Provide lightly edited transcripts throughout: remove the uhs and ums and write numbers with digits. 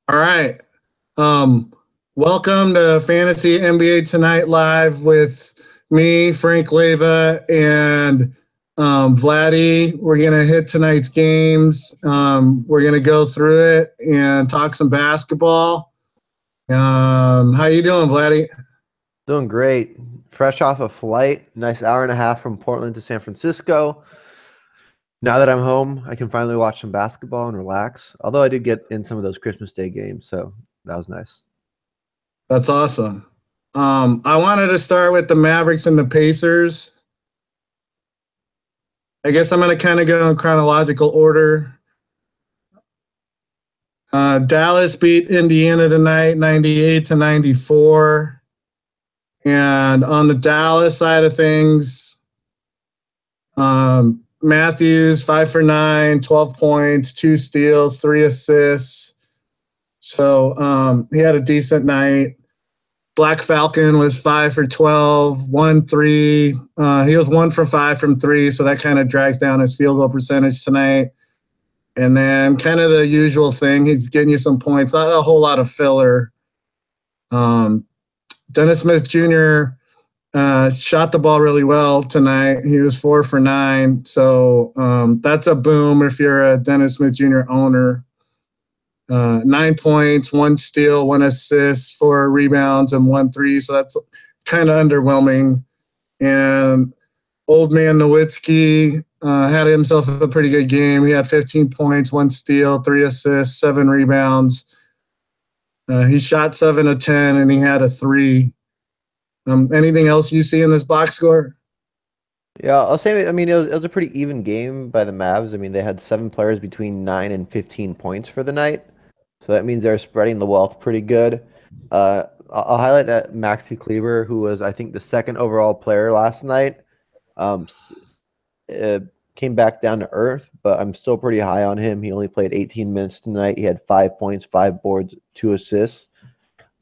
All right. Um, Welcome to Fantasy NBA Tonight Live with me, Frank Leiva, and Vladdy. We're gonna hit tonight's games. We're gonna go through it and talk some basketball. How you doing, Vladdy? Doing great. Fresh off a flight, nice hour and a half from Portland to San Francisco. Now that I'm home, I can finally watch some basketball and relax. Although I did get in some of those Christmas Day games, so that was nice. That's awesome. I wanted to start with the Mavericks and the Pacers. I guess I'm gonna kind of go in chronological order. Dallas beat Indiana tonight, 98-94. And on the Dallas side of things, Matthews, 5 for 9, 12 points, 2 steals, 3 assists. So he had a decent night. Black Falcon was 5 for 12, 1 3. He was 1 for 5 from three, so that kind of drags down his field goal percentage tonight. And then kind of the usual thing, he's getting you some points, not a whole lot of filler. Dennis Smith Jr. Shot the ball really well tonight. He was 4 for 9. So that's a boom if you're a Dennis Smith Jr. owner. 9 points, 1 steal, 1 assist, 4 rebounds, and 1 3. So that's kind of underwhelming. And old man Nowitzki had himself a pretty good game. He had 15 points, 1 steal, 3 assists, 7 rebounds. He shot 7 of 10, and he had a three. Anything else you see in this box score? Yeah, I'll say, it was a pretty even game by the Mavs. I mean, they had 7 players between 9 and 15 points for the night. So that means they're spreading the wealth pretty good. I'll highlight that Maxi Kleber, who was, I think, the second overall player last night, um, uh, came back down to earth, but I'm still pretty high on him. He only played 18 minutes tonight. He had 5 points, 5 boards, 2 assists.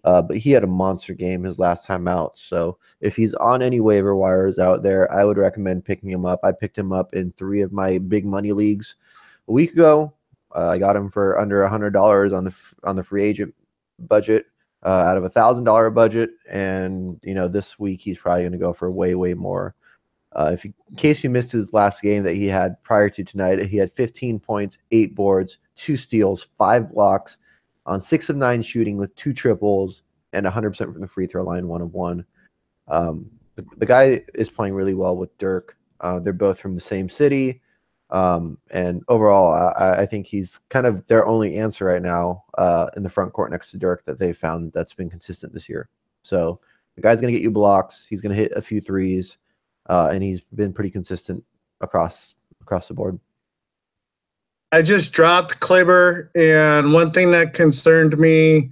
But he had a monster game his last time out. So if he's on any waiver wires out there, I would recommend picking him up. I picked him up in 3 of my big money leagues a week ago. I got him for under $100 on the free agent budget, out of $1,000 budget, and this week he's probably going to go for way more. In case you missed his last game that he had prior to tonight, he had 15 points, 8 boards, 2 steals, 5 blocks, on 6 of 9 shooting with 2 triples and 100% from the free throw line, 1 of 1. The guy is playing really well with Dirk. They're both from the same city. And overall, I think he's kind of their only answer right now in the front court next to Dirk that they found that's been consistent this year. So the guy's going to get you blocks. He's going to hit a few threes, and he's been pretty consistent across the board. I just dropped Kleber, and one thing that concerned me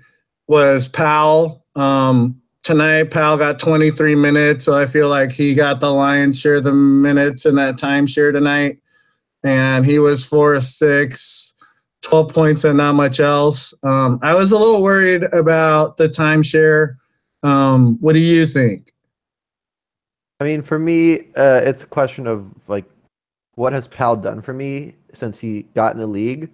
was Powell. Tonight, Powell got 23 minutes, so I feel like he got the lion's share of the minutes in that timeshare tonight. And he was 4 of 6, 12 points, and not much else. I was a little worried about the timeshare. What do you think? I mean, for me, it's a question of like, what has Pal done for me since he got in the league?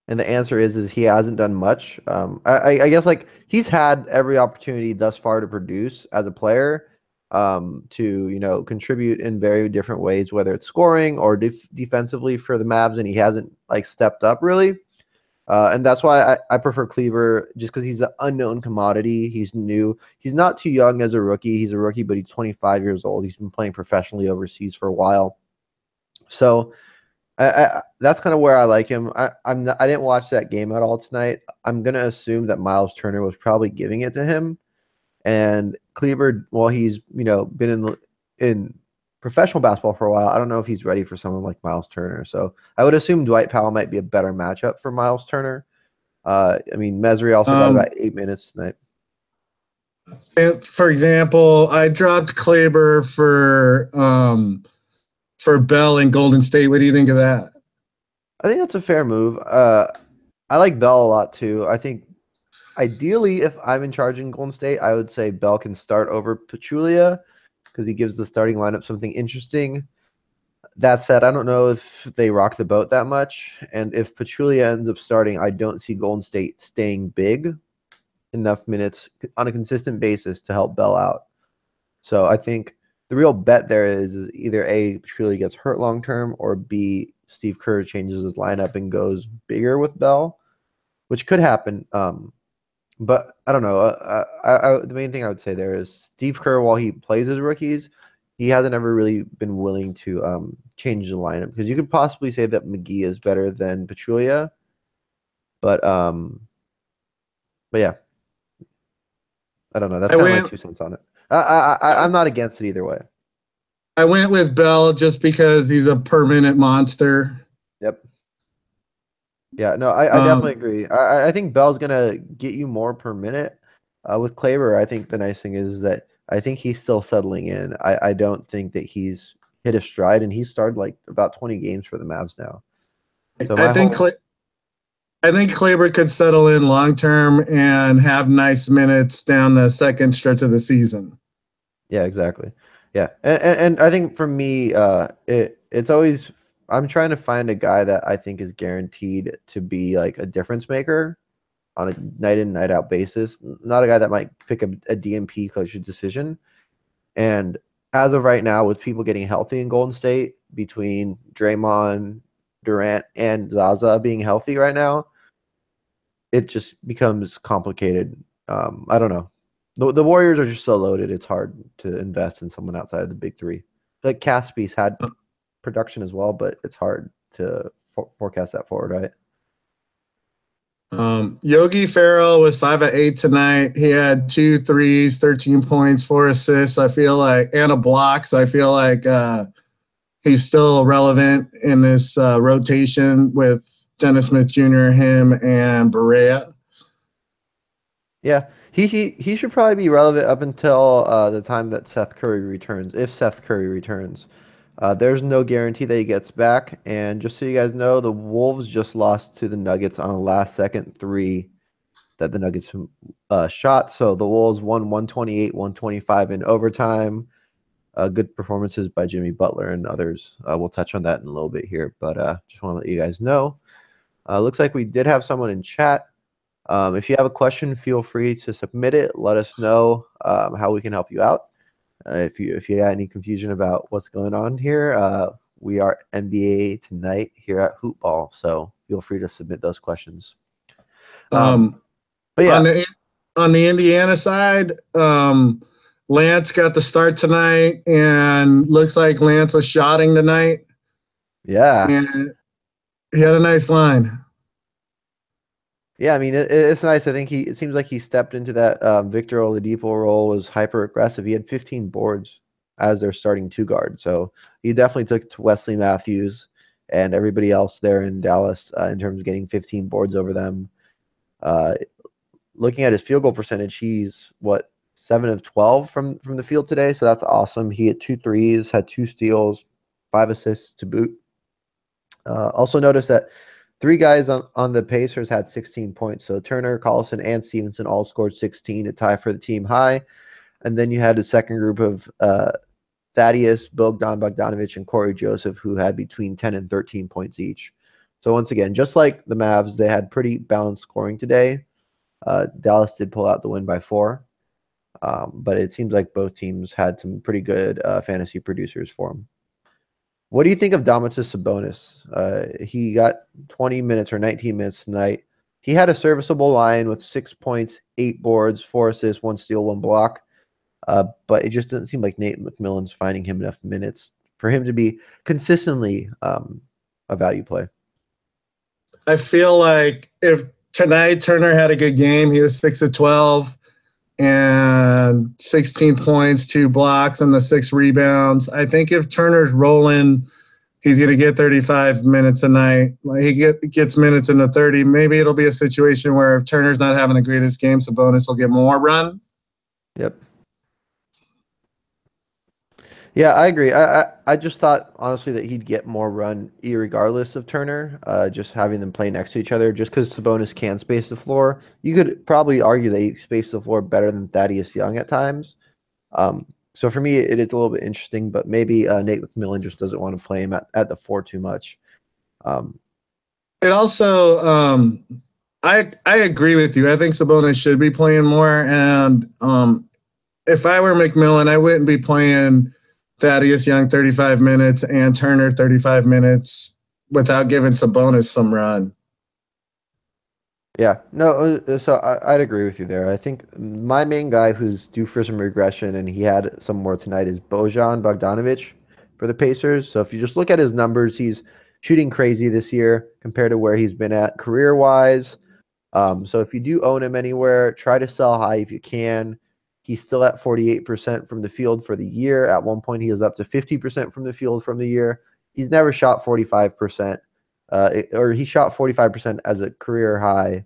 And the answer is he hasn't done much. I guess like he's had every opportunity thus far to produce as a player, to contribute in very different ways, whether it's scoring or defensively for the Mavs, and he hasn't like stepped up really. And that's why I prefer Cleaver, just because he's an unknown commodity. He's new. He's not too young as a rookie. He's a rookie, but he's 25 years old. He's been playing professionally overseas for a while. So that's kind of where I like him. I didn't watch that game at all tonight. I'm gonna assume that Miles Turner was probably giving it to him, and Cleaver, while he's been in professional basketball for a while, I don't know if he's ready for someone like Miles Turner. So I would assume Dwight Powell might be a better matchup for Miles Turner. I mean, Mesri also got Um, about 8 minutes tonight. for example, I dropped Kleber for Bell in Golden State. What do you think of that? I think that's a fair move. I like Bell a lot too. I think ideally, if I'm in charge in Golden State, I would say Bell can start over Pachulia because he gives the starting lineup something interesting. That said, I don't know if they rock the boat that much, and if Pachulia ends up starting, I don't see Golden State staying big enough minutes on a consistent basis to help Bell out. So I think the real bet there is either A, Pachulia gets hurt long term, or B, Steve Kerr changes his lineup and goes bigger with Bell, which could happen. But I don't know. The main thing I would say there is Steve Kerr, while he plays his rookies, he hasn't ever really been willing to change the lineup, because you could possibly say that McGee is better than Pachulia, but yeah, I don't know. That's I kind of my went 2 cents on it. I'm not against it either way. I went with Bell just because he's a per minute monster. Yep. Yeah, no, I definitely Um, agree. I think Bell's gonna get you more per minute. With Klaber, I think the nice thing is that I think he's still settling in. I don't think that he's hit a stride, and he's started like about 20 games for the Mavs now. So I my think whole I think Kleber could settle in long term and have nice minutes down the second stretch of the season. Yeah, exactly. Yeah, and I think for me, it's always I'm trying to find a guy that I think is guaranteed to be like a difference maker on a night in, night out basis. Not a guy that might pick a DMP clutch decision. And as of right now, with people getting healthy in Golden State, between Draymond, Durant, and Zaza being healthy right now, it just becomes complicated. I don't know. The Warriors are just so loaded; it's hard to invest in someone outside of the big three. Like Caspi's had production as well, but it's hard to forecast that forward, right? Yogi Ferrell was 5 of 8 tonight. He had 2 threes, 13 points, 4 assists. I feel like, and a block. So I feel like he's still relevant in this rotation with Dennis Smith Jr., him, and Berea. Yeah, he should probably be relevant up until the time that Seth Curry returns, if Seth Curry returns. There's no guarantee that he gets back, and just so you guys know, the Wolves just lost to the Nuggets on a last-second three that the Nuggets shot. So the Wolves won 128, 125 in overtime. Good performances by Jimmy Butler and others. We'll touch on that in a little bit here, but just want to let you guys know. Looks like we did have someone in chat. If you have a question, feel free to submit it. Let us know how we can help you out. If you had any confusion about what's going on here, we are NBA tonight here at Hoopball, so feel free to submit those questions. Um, But on yeah, the Indiana side, Lance got the start tonight, and looks like Lance was shotting tonight, yeah, and he had a nice line. yeah. I mean, it's nice. I think it seems like he stepped into that Victor Oladipo role, was hyper aggressive. He had 15 boards as their starting two guard, so he definitely took it to Wesley Matthews and everybody else there in Dallas in terms of getting 15 boards over them. Uh, Looking at his field goal percentage, he's what 7 of 12 from the field today, so that's awesome. He hit 2 threes, had 2 steals, 5 assists to boot. Also notice that 3 guys on the Pacers had 16 points. So Turner, Collison, and Stevenson all scored 16 to tie for the team high. And then you had a second group of Thaddeus, Bogdanovich, and Corey Joseph, who had between 10 and 13 points each. So once again, just like the Mavs, they had pretty balanced scoring today. Dallas did pull out the win by 4. But it seems like both teams had some pretty good fantasy producers for them. What do you think of Domantas Sabonis? He got 20 minutes or 19 minutes tonight. He had a serviceable line with 6 points, 8 boards, 4 assists, 1 steal, 1 block. But it just doesn't seem like Nate McMillan's finding him enough minutes for him to be consistently a value play. I feel like if tonight Turner had a good game, he was 6 of 12 and 16 points, 2 blocks, and the 6 rebounds. I think if Turner's rolling, he's going to get 35 minutes a night. Like gets minutes in the 30. Maybe it'll be a situation where if Turner's not having the greatest game, Sabonis will get more run. Yep. Yeah, I agree. I just thought honestly that he'd get more run regardless of Turner, just having them play next to each other. Just because Sabonis can space the floor, you could probably argue that he spaced the floor better than Thaddeus Young at times. So for me, it is a little bit interesting, but maybe Nate McMillan just doesn't want to play him at the four too much. Um, It also, I agree with you. I think Sabonis should be playing more, and if I were McMillan, I wouldn't be playing Thaddeus Young 35 minutes and Turner 35 minutes without giving Sabonis some run. Yeah, no, so I'd agree with you there. I think my main guy who's due for some regression, and he had some more tonight, is Bojan Bogdanovic for the Pacers. So if you just look at his numbers, he's shooting crazy this year compared to where he's been at career-wise. So if you do own him anywhere, try to sell high if you can. He's still at 48% from the field for the year. At one point, he was up to 50% from the field from the year. He's never shot 45%, or he shot 45% as a career high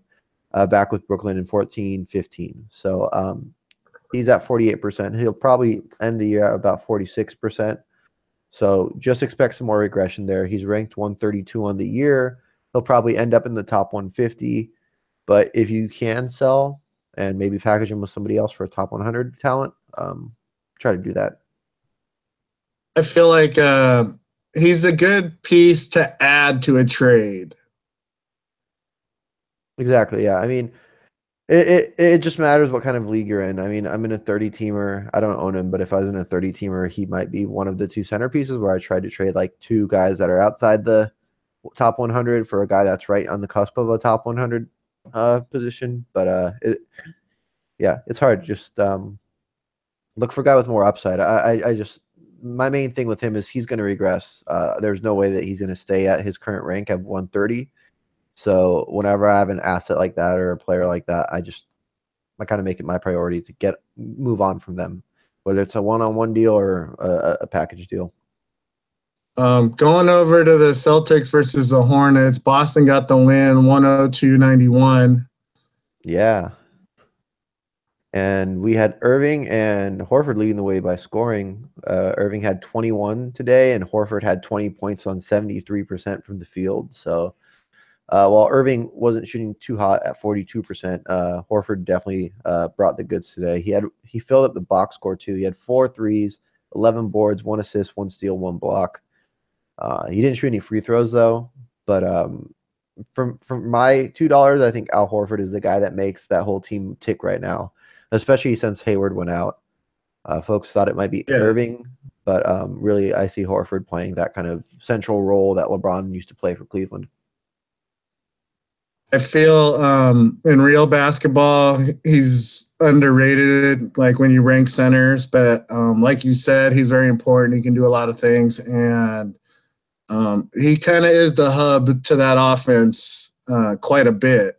back with Brooklyn in 14-15. So he's at 48%. He'll probably end the year at about 46%. So just expect some more regression there. He's ranked 132 on the year. He'll probably end up in the top 150. But if you can sell and maybe package him with somebody else for a top 100 talent, try to do that. I feel like he's a good piece to add to a trade. Exactly. Yeah. I mean, it just matters what kind of league you're in. I mean, I'm in a 30 teamer. I don't own him, but if I was in a 30 teamer, he might be one of the two centerpieces where I tried to trade like two guys that are outside the top 100 for a guy that's right on the cusp of a top 100 position. But yeah, it's hard. Just look for a guy with more upside. I just my main thing with him is he's going to regress. There's no way that he's going to stay at his current rank of 130. So whenever I have an asset like that or a player like that, I kind of make it my priority to move on from them, whether it's a one-on-one deal or a package deal. Going over to the Celtics versus the Hornets, Boston got the win 102-91. Yeah. And we had Irving and Horford leading the way by scoring. Irving had 21 today, and Horford had 20 points on 73% from the field. So while Irving wasn't shooting too hot at 42%, Horford definitely brought the goods today. He filled up the box score too. He had 4 threes, 11 boards, 1 assist, 1 steal, 1 block. He didn't shoot any free throws though, but from my $2, I think Al Horford is the guy that makes that whole team tick right now, especially since Hayward went out. Folks thought it might be Yeah, Irving, but really I see Horford playing that kind of central role that LeBron used to play for Cleveland. I feel in real basketball, he's underrated, like when you rank centers. But like you said, he's very important. He can do a lot of things. And he kind of is the hub to that offense quite a bit.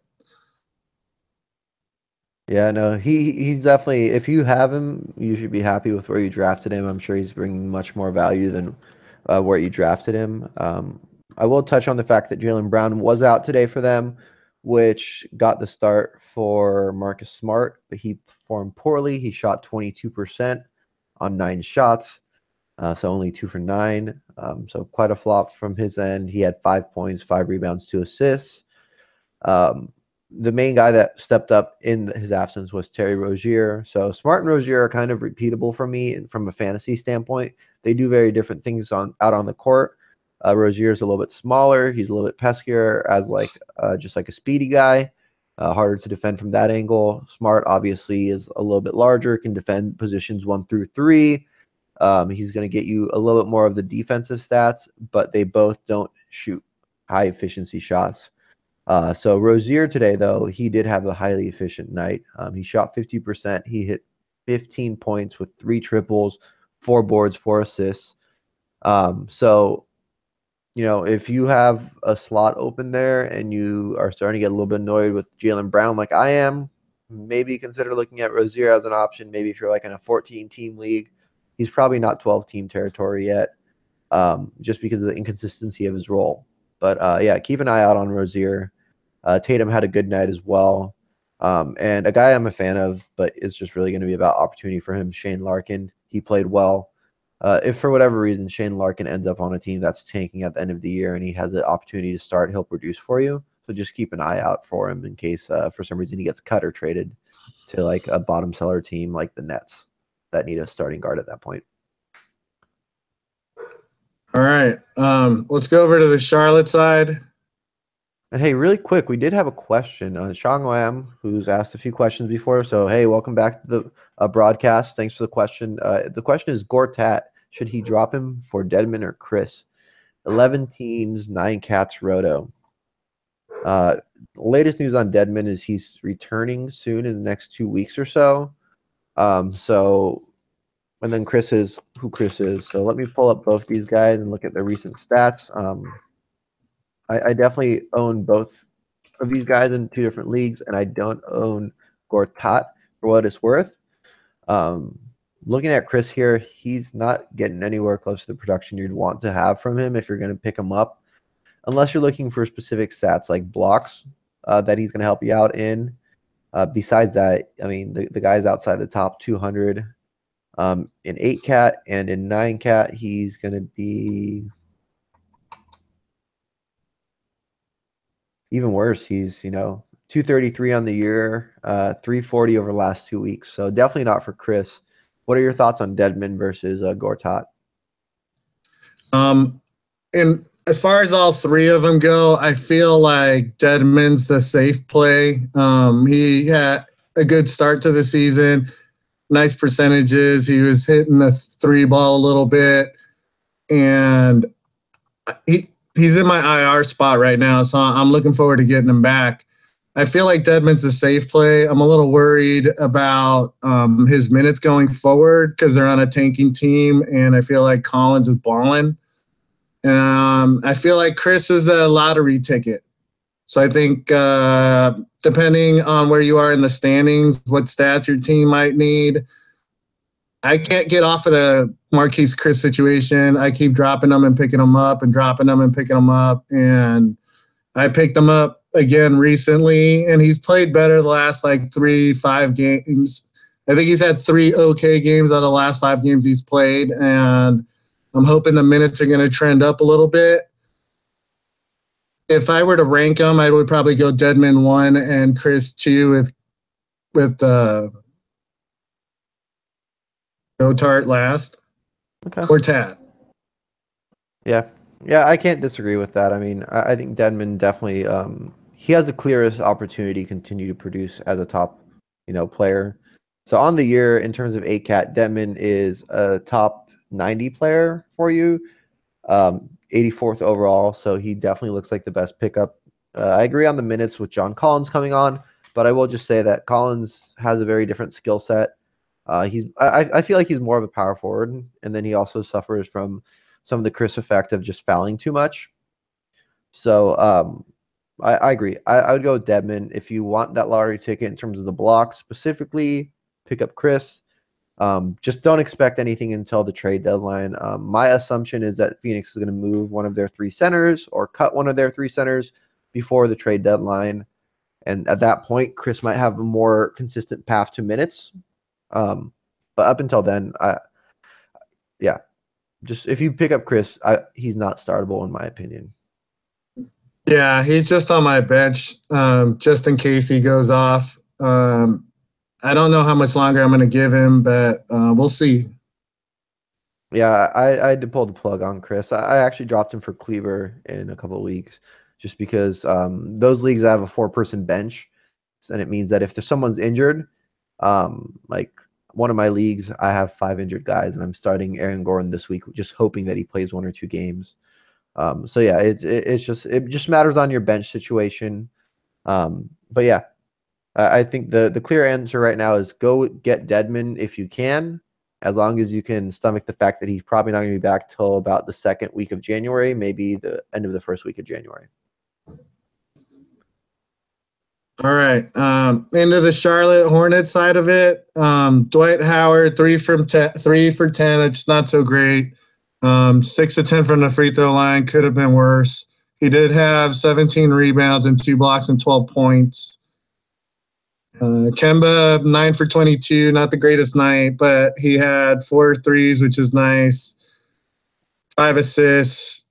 Yeah, no, he's definitely. If you have him, you should be happy with where you drafted him. I'm sure he's bringing much more value than where you drafted him. I will touch on the fact that Jaylen Brown was out today for them, which got the start for Marcus Smart, but he performed poorly. He shot 22% on 9 shots, so only 2 for 9. So quite a flop from his end. He had 5 points, 5 rebounds, 2 assists. Um, the main guy that stepped up in his absence was Terry Rozier. So Smart and Rozier are kind of repeatable for me from a fantasy standpoint. They do very different things out on the court. Rozier is a little bit smaller. He's a little bit peskier as just like a speedy guy. Harder to defend from that angle. Smart obviously is a little bit larger, can defend positions 1 through 3. He's going to get you a little bit more of the defensive stats, but they both don't shoot high efficiency shots. So Rozier today, though, he did have a highly efficient night. He shot 50%. He hit 15 points with 3 triples, 4 boards, 4 assists. So, if you have a slot open there and you are starting to get a little bit annoyed with Jaylen Brown like I am, maybe consider looking at Rozier as an option. Maybe if you're like in a 14-team league, he's probably not 12-team territory yet, just because of the inconsistency of his role. But yeah, keep an eye out on Rozier. Tatum had a good night as well. And a guy I'm a fan of, but it's just really going to be about opportunity for him, Shane Larkin. He played well. If for whatever reason Shane Larkin ends up on a team that's tanking at the end of the year and he has the opportunity to start, he'll produce for you. So just keep an eye out for him in case for some reason he gets cut or traded to like a bottom seller team like the Nets. that need a starting guard at that point. All right. Let's go over to the Charlotte side. And hey, really quick, we did have a question. Shang Lam, who's asked a few questions before. So hey, welcome back to the broadcast. Thanks for the question. The question is Gortat. Should he drop him for Dedmon or Chris? 11 teams, 9 cats, roto. Latest news on Dedmon is he's returning soon in the next 2 weeks or so. And then Chris is who Chris is. So let me pull up both these guys and look at their recent stats. I definitely own both of these guys in 2 different leagues, and I don't own Gortat for what it's worth. Looking at Chris here, he's not getting anywhere close to the production you'd want to have from him if you're going to pick him up, unless you're looking for specific stats like blocks that he's going to help you out in. Besides that, I mean, the guy's outside the top 200 in 8 cat, and in 9 cat, he's going to be even worse. He's 233 on the year, 340 over the last 2 weeks. So definitely not for Chris. What are your thoughts on Dedmon versus Gortat? And as far as all 3 of them go, I feel like Dedmon's the safe play. He had a good start to the season, nice percentages. He was hitting the 3 ball a little bit, and he's in my IR spot right now, so I'm looking forward to getting him back. I feel like Dedmon's a safe play. I'm a little worried about his minutes going forward because they're on a tanking team, and I feel like Collins is balling. I feel like Chris is a lottery ticket. So I think depending on where you are in the standings, what stats your team might need, I can't get off of the Marquise Chris situation. I keep dropping them and picking them up and dropping them and picking them up. And I picked him up again recently, and he's played better the last 3-5 games. I think he's had 3 okay games out of the last 5 games he's played, and I'm hoping the minutes are going to trend up a little bit. If I were to rank them, I would probably go Dedmon 1 and Chris 2 with Gotart last. Okay. Gortat. Yeah, I can't disagree with that. I mean, I think Dedmon definitely he has the clearest opportunity to continue to produce as a top player. So on the year, in terms of 8 cat, Dedmon is a top 90 player for you, 84th overall. So he definitely looks like the best pickup. I agree on the minutes with John Collins coming on, but I will just say that Collins has a very different skill set. I feel like he's more of a power forward, and then he also suffers from some of the Chris effect of just fouling too much. So I agree. I would go with Dedmon. If you want that lottery ticket in terms of the block specifically, pick up Chris. Just don't expect anything until the trade deadline. My assumption is that Phoenix is going to move one of their 3 centers or cut one of their 3 centers before the trade deadline. And at that point, Chris might have a more consistent path to minutes. But up until then, just if you pick up Chris, he's not startable in my opinion. Yeah, he's just on my bench just in case he goes off. I don't know how much longer I'm going to give him, but we'll see. Yeah, I had to pull the plug on Chris. I actually dropped him for Cleaver in a couple of leagues just because those leagues I have a 4-person bench, and it means that if there's someone's injured, like one of my leagues, I have 5 injured guys, and I'm starting Aaron Gordon this week, just hoping that he plays 1 or 2 games. So yeah, it just matters on your bench situation. But yeah, I think the clear answer right now is go get Dedmon if you can, as long as you can stomach the fact that he's probably not going to be back till about the 2nd week of January, maybe the end of the 1st week of January. All right. Into the Charlotte Hornets side of it. Dwight Howard, 3 for 10. It's not so great. 6 of 10 from the free throw line. Could have been worse. He did have 17 rebounds and 2 blocks and 12 points. Kemba, 9 for 22. Not the greatest night, but he had 4 threes, which is nice. 5 assists.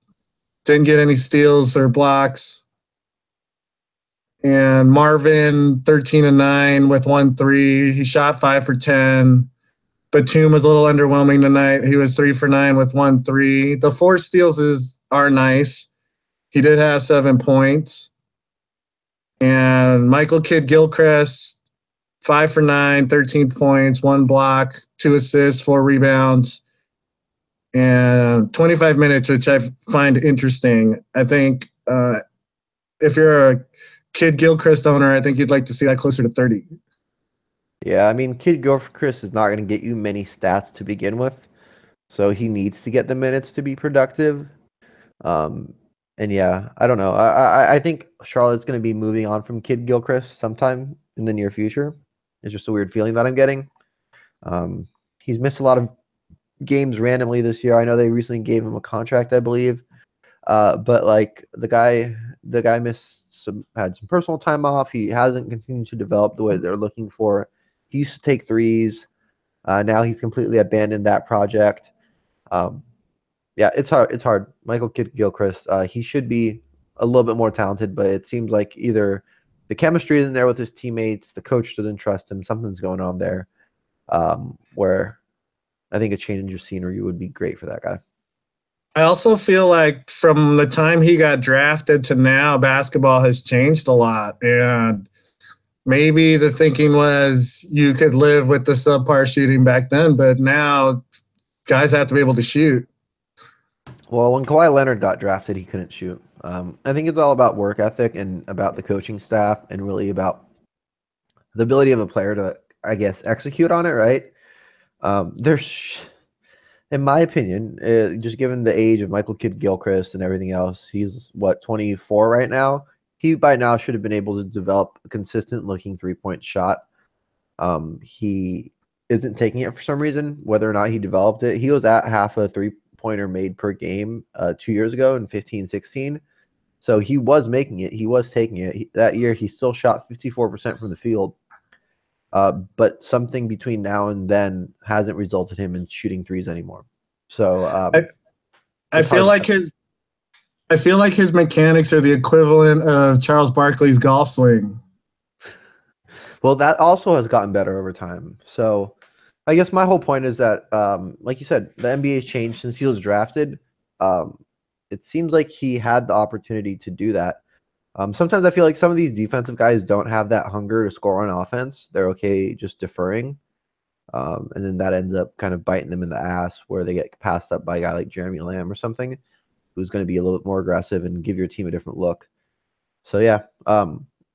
Didn't get any steals or blocks. And Marvin, 13 and 9 with 1 3. He shot 5 for 10. Batum was a little underwhelming tonight. He was 3 for 9 with 1 3. The 4 steals are nice. He did have 7 points. And Michael Kidd Gilchrist, 5 for 9, 13 points, 1 block, 2 assists, 4 rebounds, and 25 minutes, which I find interesting. I think if you're a Kidd Gilchrist owner, I think you'd like to see that closer to 30. Yeah, I mean, Kid Gilchrist is not going to get you many stats to begin with, so he needs to get the minutes to be productive. And yeah, I don't know. I think Charlotte's going to be moving on from Kid Gilchrist sometime in the near future. It's just a weird feeling that I'm getting. He's missed a lot of games randomly this year. I know they recently gave him a contract, I believe. But like the guy had some personal time off. He hasn't continued to develop the way they're looking for. He used to take threes. Now he's completely abandoned that project. Yeah, it's hard. It's hard. Michael Kidd Gilchrist, he should be a little bit more talented, but it seems like either the chemistry isn't there with his teammates, the coach doesn't trust him, something's going on there. Where I think a change of scenery would be great for that guy. I also feel like from the time he got drafted to now, basketball has changed a lot. And maybe the thinking was you could live with the subpar shooting back then, but now guys have to be able to shoot. Well, when Kawhi Leonard got drafted, he couldn't shoot. I think it's all about work ethic and about the coaching staff and really about the ability of a player to, I guess, execute on it, right? There's, in my opinion, just given the age of Michael Kidd Gilchrist and everything else, he's what, 24 right now. He by now should have been able to develop a consistent looking 3-point shot. He isn't taking it for some reason, whether or not he developed it. He was at half a 3-pointer made per game 2 years ago in 15-16. So he was making it. He was taking it. That year, he still shot 54% from the field. But something between now and then hasn't resulted him in shooting threes anymore. So I feel like his mechanics are the equivalent of Charles Barkley's golf swing. Well, that also has gotten better over time. So I guess my whole point is that, like you said, the NBA's changed since he was drafted. It seems like he had the opportunity to do that. Sometimes I feel like some of these defensive guys don't have that hunger to score on offense. They're okay just deferring. And then that ends up kind of biting them in the ass where they get passed up by a guy like Jeremy Lamb or something who's going to be a little bit more aggressive and give your team a different look. So, yeah,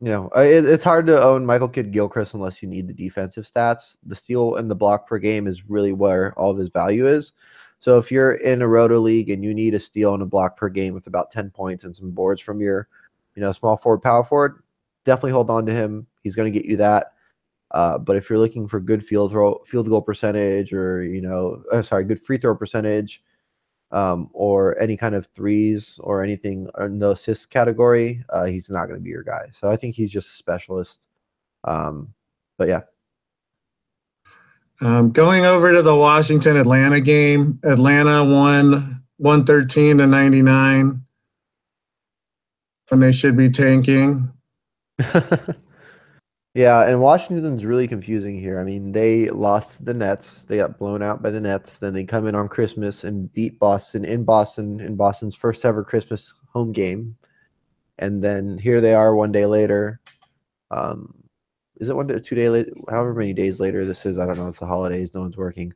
it's hard to own Michael Kidd Gilchrist unless you need the defensive stats. The steal and the block per game is really where all of his value is. So if you're in a roto league and you need a steal and a block per game with about 10 points and some boards from your small forward, power forward, definitely hold on to him. He's going to get you that. But if you're looking for good field goal percentage or, good free throw percentage or any kind of threes or anything in the assist category, he's not going to be your guy. So I think he's just a specialist. But yeah. Going over to the Washington-Atlanta game, Atlanta won 113-99 when they should be tanking. Yeah, and Washington's really confusing here. I mean, they lost to the Nets. They got blown out by the Nets. Then they come in on Christmas and beat Boston in Boston's first ever Christmas home game. And then here they are one day later. Is it 1 to 2 days later? However many days later this is, I don't know. It's the holidays. No one's working.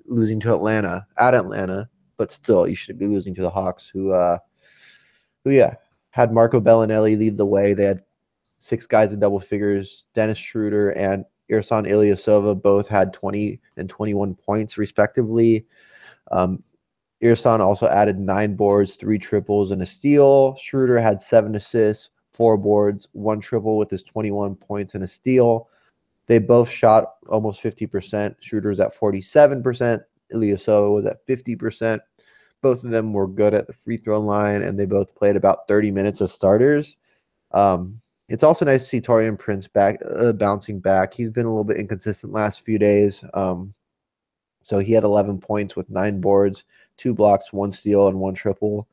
Losing to Atlanta at Atlanta, but still, you should be losing to the Hawks, who had Marco Bellinelli lead the way. They had 6 guys in double figures. Dennis Schroeder and Ersan Ilyasova both had 20 and 21 points, respectively. Ersan also added 9 boards, 3 triples, and a steal. Schroeder had 7 assists, 4 boards, 1 triple with his 21 points and a steal. They both shot almost 50%. Schroeder was at 47%. Ilyasova was at 50%. Both of them were good at the free throw line, and they both played about 30 minutes as starters. It's also nice to see Taurean Prince bouncing back. He's been a little bit inconsistent last few days. So he had 11 points with 9 boards, 2 blocks, 1 steal, and 1 triple.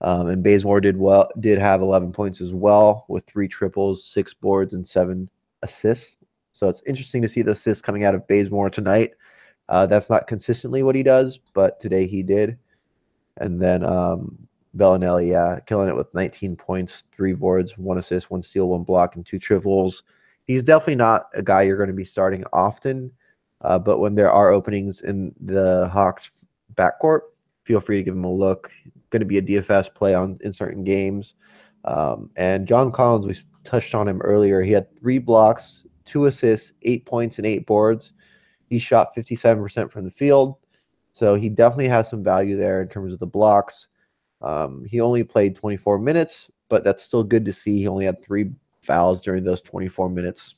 And Bazemore did have 11 points as well with 3 triples, 6 boards, and 7 assists. So it's interesting to see the assists coming out of Bazemore tonight. That's not consistently what he does, but today he did. And then Bellinelli, yeah, killing it with 19 points, 3 boards, 1 assist, 1 steal, 1 block, and 2 triples. He's definitely not a guy you're going to be starting often, but when there are openings in the Hawks backcourt, feel free to give him a look. Going to be a DFS play on in certain games. And John Collins, we touched on him earlier. He had 3 blocks, 2 assists, 8 points, and 8 boards. He shot 57% from the field. So he definitely has some value there in terms of the blocks. He only played 24 minutes, but that's still good to see. He only had 3 fouls during those 24 minutes.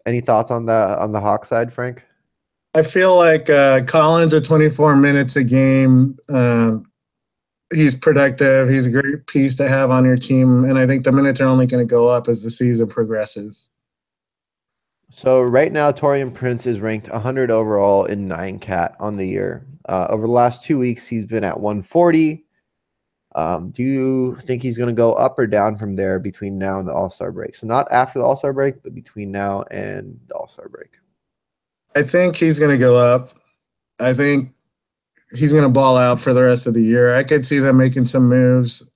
Any thoughts on the Hawk side, Frank? I feel like Collins at 24 minutes a game. He's productive. He's a great piece to have on your team, and I think the minutes are only going to go up as the season progresses. So right now, Torian Prince is ranked 100 overall in 9-cat on the year. Over the last 2 weeks, he's been at 140. Do you think he's going to go up or down from there between now and the All-Star break? So not after the All-Star break, but between now and the All-Star break. I think he's going to go up. I think he's going to ball out for the rest of the year. I could see them making some moves.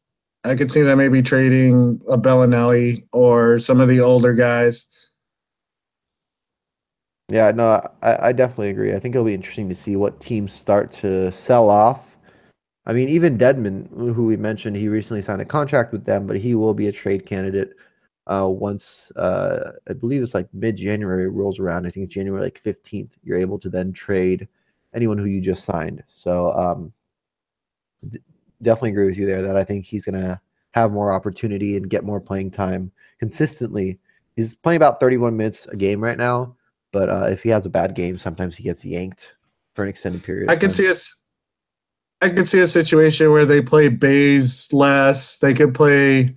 I could see them maybe trading a Bellinelli or some of the older guys. Yeah, no, I definitely agree. I think it'll be interesting to see what teams start to sell off. I mean, even Deadman, who we mentioned, he recently signed a contract with them, but he will be a trade candidate once I believe it's like mid-January rolls around. I think it's January like 15th. You're able to then trade anyone who you just signed. So definitely agree with you there that I think he's gonna have more opportunity and get more playing time consistently. He's playing about 31 minutes a game right now, but if he has a bad game, sometimes he gets yanked for an extended period I of could time. see us. I could see a situation where they play Bays less. They could play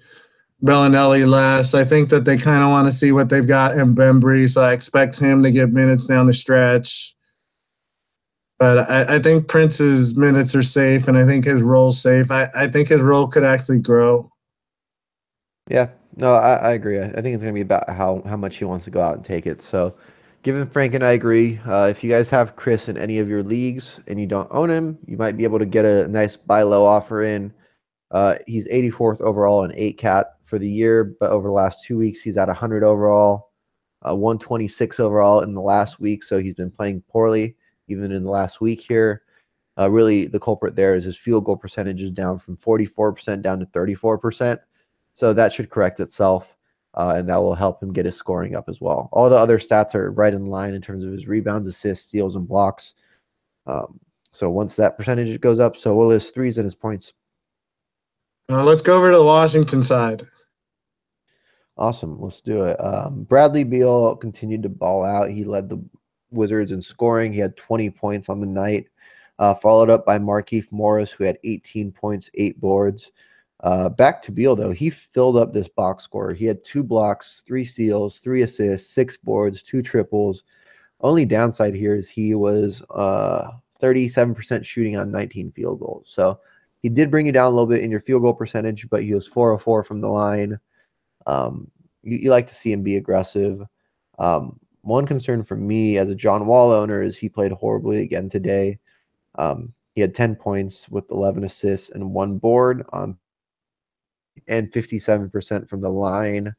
Bellinelli less. I think that they kind of want to see what they've got in Bembry, so I expect him to get minutes down the stretch. But I think Prince's minutes are safe, and I think his role's safe. I think his role could actually grow. Yeah, no, I agree. I think it's going to be about how much he wants to go out and take it. So, given Frank and I agree, if you guys have Chris in any of your leagues and you don't own him, you might be able to get a nice buy low offer in. He's 84th overall in 8-cat for the year, but over the last 2 weeks, he's at 100 overall, 126 overall in the last week. So he's been playing poorly even in the last week here. Really, the culprit there is his field goal percentage is down from 44% down to 34%. So that should correct itself, and that will help him get his scoring up as well. All the other stats are right in line in terms of his rebounds, assists, steals, and blocks. So once that percentage goes up, so will his threes and his points. Let's go over to the Washington side. Awesome. Let's do it. Bradley Beal continued to ball out. He led the Wizards in scoring. He had 20 points on the night, followed up by Markieff Morris, who had 18 points, 8 boards. Back to Beal, though. He filled up this box score. He had 2 blocks, 3 steals, 3 assists, 6 boards, 2 triples. Only downside here is he was 37% shooting on 19 field goals. So he did bring you down a little bit in your field goal percentage, but he was 4 of 4 from the line. You like to see him be aggressive. One concern for me as a John Wall owner is he played horribly again today. He had 10 points with 11 assists and 1 board and 57% from the line.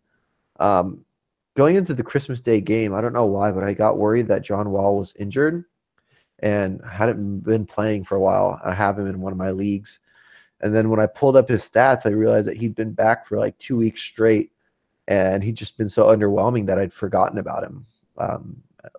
Going into the Christmas Day game, I don't know why, but I got worried that John Wall was injured and hadn't been playing for a while. I have him in one of my leagues. And then when I pulled up his stats, I realized that he'd been back for like 2 weeks straight, and he'd just been so underwhelming that I'd forgotten about him.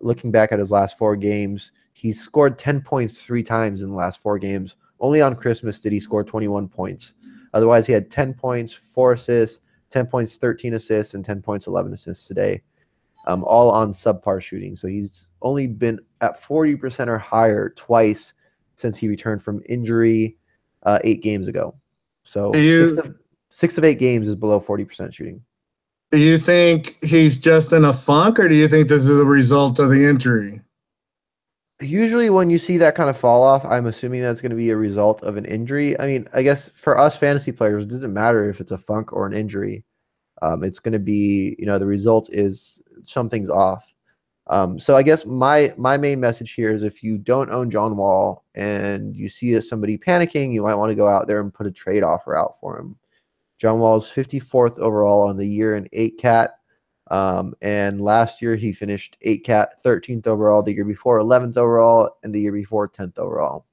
Looking back at his last 4 games, he's scored 10 points 3 times in the last 4 games. Only on Christmas did he score 21 points. Otherwise, he had 10 points, 4 assists, 10 points, 13 assists, and 10 points, 11 assists today, all on subpar shooting. So he's only been at 40% or higher twice since he returned from injury 8 games ago. Do So you 6 of 8 games is below 40% shooting. do you think he's just in a funk, or do you think this is a result of the injury? Usually, when you see that kind of fall off, I'm assuming that's going to be a result of an injury. I mean, I guess for us fantasy players, it doesn't matter if it's a funk or an injury. It's going to be, the result is something's off. So I guess my main message here is if you don't own John Wall and you see somebody panicking, you might want to go out there and put a trade offer out for him. John Wall's 54th overall on the year in 8-cat. And last year he finished 8-cat, 13th overall, the year before 11th overall, and the year before 10th overall.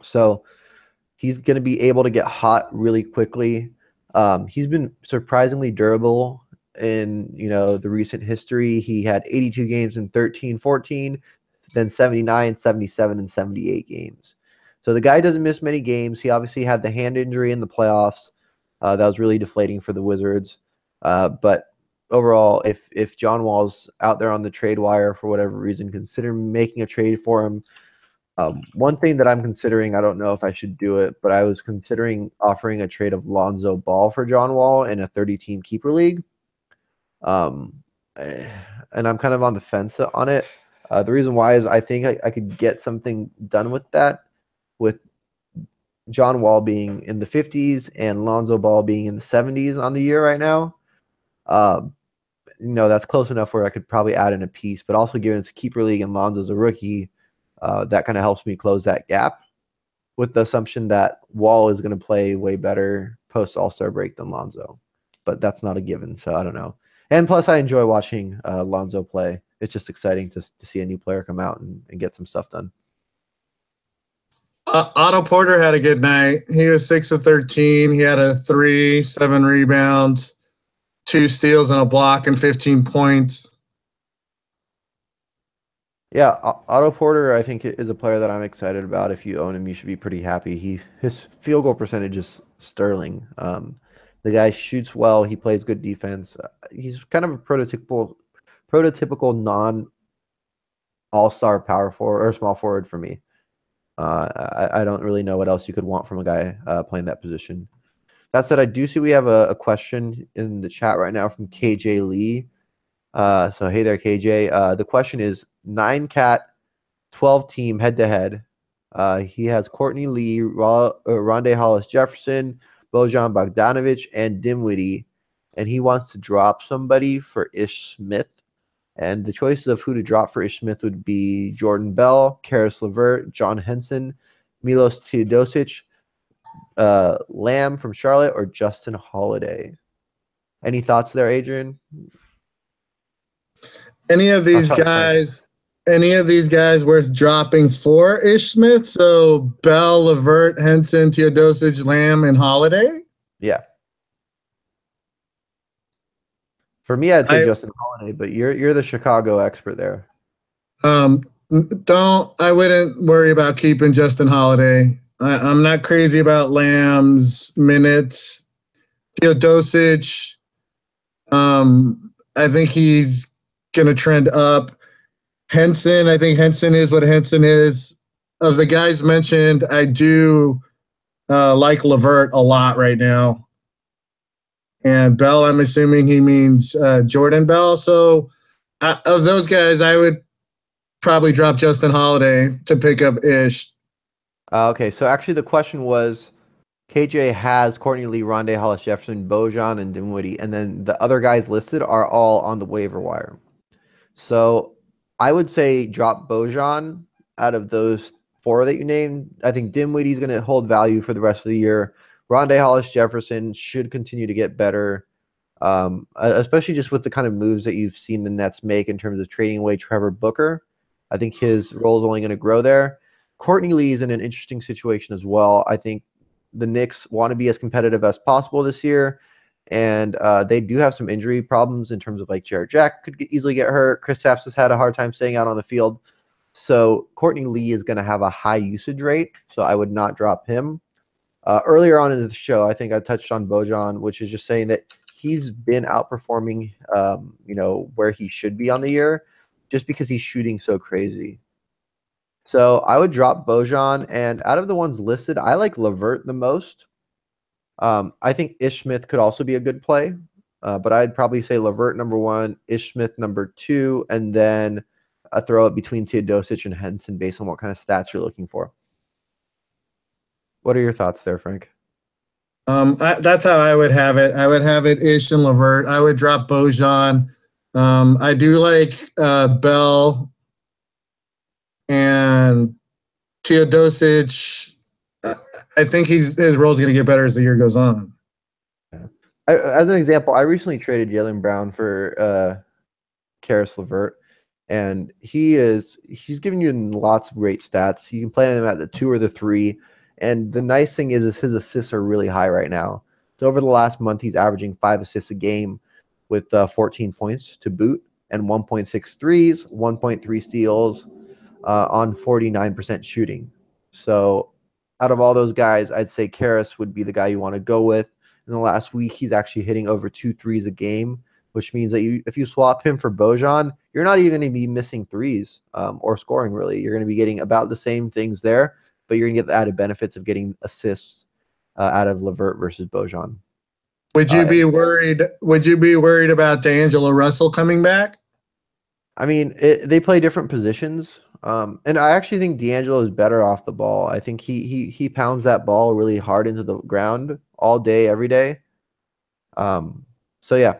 So he's going to be able to get hot really quickly. He's been surprisingly durable in the recent history. He had 82 games in 13-14, then 79, 77, and 78 games. So the guy doesn't miss many games. He obviously had the hand injury in the playoffs. That was really deflating for the Wizards. But overall, if John Wall's out there on the trade wire for whatever reason, consider making a trade for him. One thing that I'm considering, I don't know if I should do it, but I was considering offering a trade of Lonzo Ball for John Wall in a 30-team keeper league. And I'm kind of on the fence on it. The reason why is I think I could get something done with that, with John Wall being in the 50s and Lonzo Ball being in the 70s on the year right now. That's close enough where I could probably add in a piece, but also given it's a keeper league and Lonzo's a rookie, that kind of helps me close that gap with the assumption that Wall is going to play way better post All-Star break than Lonzo. But that's not a given, so I don't know. And plus, I enjoy watching Lonzo play. It's just exciting to see a new player come out and get some stuff done. Otto Porter had a good night. He was 6 of 13. He had a 3, 7 rebounds, 2 steals and a block, and 15 points. Yeah, Otto Porter, I think, is a player that I'm excited about. If you own him, you should be pretty happy. His field goal percentage is sterling. The guy shoots well. He plays good defense. He's kind of a prototypical non all-star power forward or small forward for me. I don't really know what else you could want from a guy playing that position. That said, I do see we have a question in the chat right now from KJ Lee. So hey there, KJ. The question is 9-cat, 12-team head-to-head. He has Courtney Lee, Rondae Hollis-Jefferson, Bojan Bogdanovic, and Dinwiddie, and he wants to drop somebody for Ish Smith. And the choices of who to drop for Ish Smith would be Jordan Bell, Karis LeVert, John Henson, Milos Teodosic, Lamb from Charlotte, or Justin Holiday. Any thoughts there, Adrian? Any of these guys worth dropping for Ish Smith? So Bell, LeVert, Henson, Teodosic, Lamb, and Holiday? Yeah. For me, I'd say Justin Holiday, but you're the Chicago expert there. I wouldn't worry about keeping Justin Holiday. I'm not crazy about Lamb's minutes. Teodosic, I think he's gonna trend up. Henson, I think Henson is what Henson is. Of the guys mentioned, I do like LeVert a lot right now. And Bell, I'm assuming he means Jordan Bell. So of those guys, I would probably drop Justin Holiday to pick up Ish. Okay, so actually the question was, KJ has Courtney Lee, Rondae Hollis-Jefferson, Bojan, and Dinwiddie, and then the other guys listed are all on the waiver wire. So I would say drop Bojan out of those 4 that you named. I think Dinwiddie's going to hold value for the rest of the year. Rondae Hollis-Jefferson should continue to get better, especially just with the kind of moves that you've seen the Nets make in terms of trading away Trevor Booker. I think his role is only going to grow there. Courtney Lee is in an interesting situation as well. I think the Knicks want to be as competitive as possible this year, and they do have some injury problems in terms of like Jared Jack could easily get hurt. Kristaps has had a hard time staying out on the field. So Courtney Lee is going to have a high usage rate, so I would not drop him. Earlier on in the show, I think I touched on Bojan, which is just saying that he's been outperforming, where he should be on the year just because he's shooting so crazy. So I would drop Bojan, and out of the ones listed, I like LeVert the most. I think Ish Smith could also be a good play, but I'd probably say LeVert number 1, Ish Smith number 2, and then throw it between Teodosic and Henson based on what kind of stats you're looking for. What are your thoughts there, Frank? That's how I would have it. I would have it Ish and LeVert. I would drop Bojan. I do like Bell and Teodosic. I I think his role is going to get better as the year goes on. Yeah. As an example, I recently traded Jalen Brown for Karis LeVert, and he's giving you lots of great stats. You can play him at the 2 or the 3, and the nice thing is his assists are really high right now. So over the last month, he's averaging 5 assists a game with 14 points to boot, and 1.6 threes, 1.3 steals on 49% shooting. So out of all those guys, I'd say Karis would be the guy you want to go with. In the last week, he's actually hitting over 2 threes a game, which means that if you swap him for Bojan, you're not even going to be missing threes or scoring really. You're going to be getting about the same things there, but you're going to get the added benefits of getting assists out of Levert versus Bojan. Would you be worried about D'Angelo Russell coming back? I mean, they play different positions, and I actually think D'Angelo is better off the ball. I think he pounds that ball really hard into the ground all day, every day. So yeah,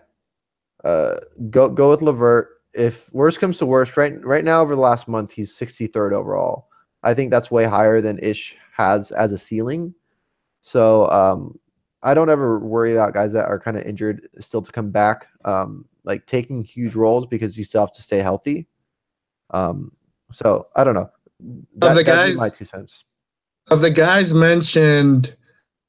uh, go with Levert. If worst comes to worst, right now over the last month he's 63rd overall. I think that's way higher than Ish has as a ceiling. So I don't ever worry about guys that are kind of injured still to come back, like taking huge roles because you still have to stay healthy. Um, so I don't know. Of the That'd be my guys 2 cents. of the guys mentioned,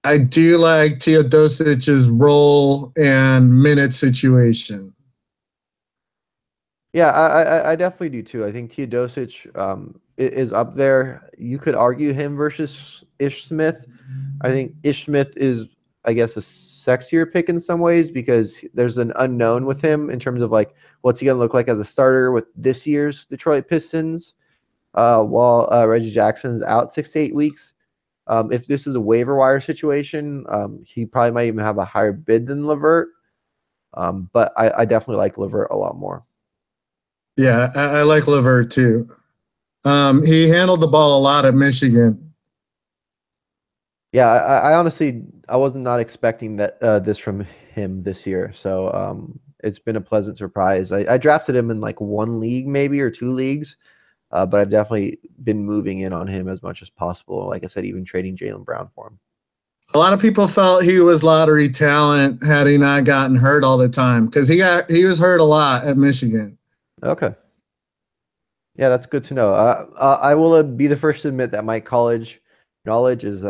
I do like Teodosic's role and minute situation. Yeah, I definitely do too. I think Teodosic is up there. You could argue him versus Ish Smith. I think Ish Smith is, I guess, a sexier pick in some ways because there's an unknown with him in terms of like what's he gonna look like as a starter with this year's Detroit Pistons. While Reggie Jackson's out 6 to 8 weeks. If this is a waiver wire situation, he probably might even have a higher bid than Levert. But I definitely like Levert a lot more. Yeah, I like Levert too. He handled the ball a lot at Michigan. Yeah, I honestly I was not expecting that this from him this year. So it's been a pleasant surprise. I drafted him in like one league maybe or 2 leagues, but I've definitely been moving in on him as much as possible. Like I said, even trading Jalen Brown for him. A lot of people felt he was lottery talent had he not gotten hurt all the time because he was hurt a lot at Michigan. Okay. Yeah, that's good to know. I will be the first to admit that my college knowledge is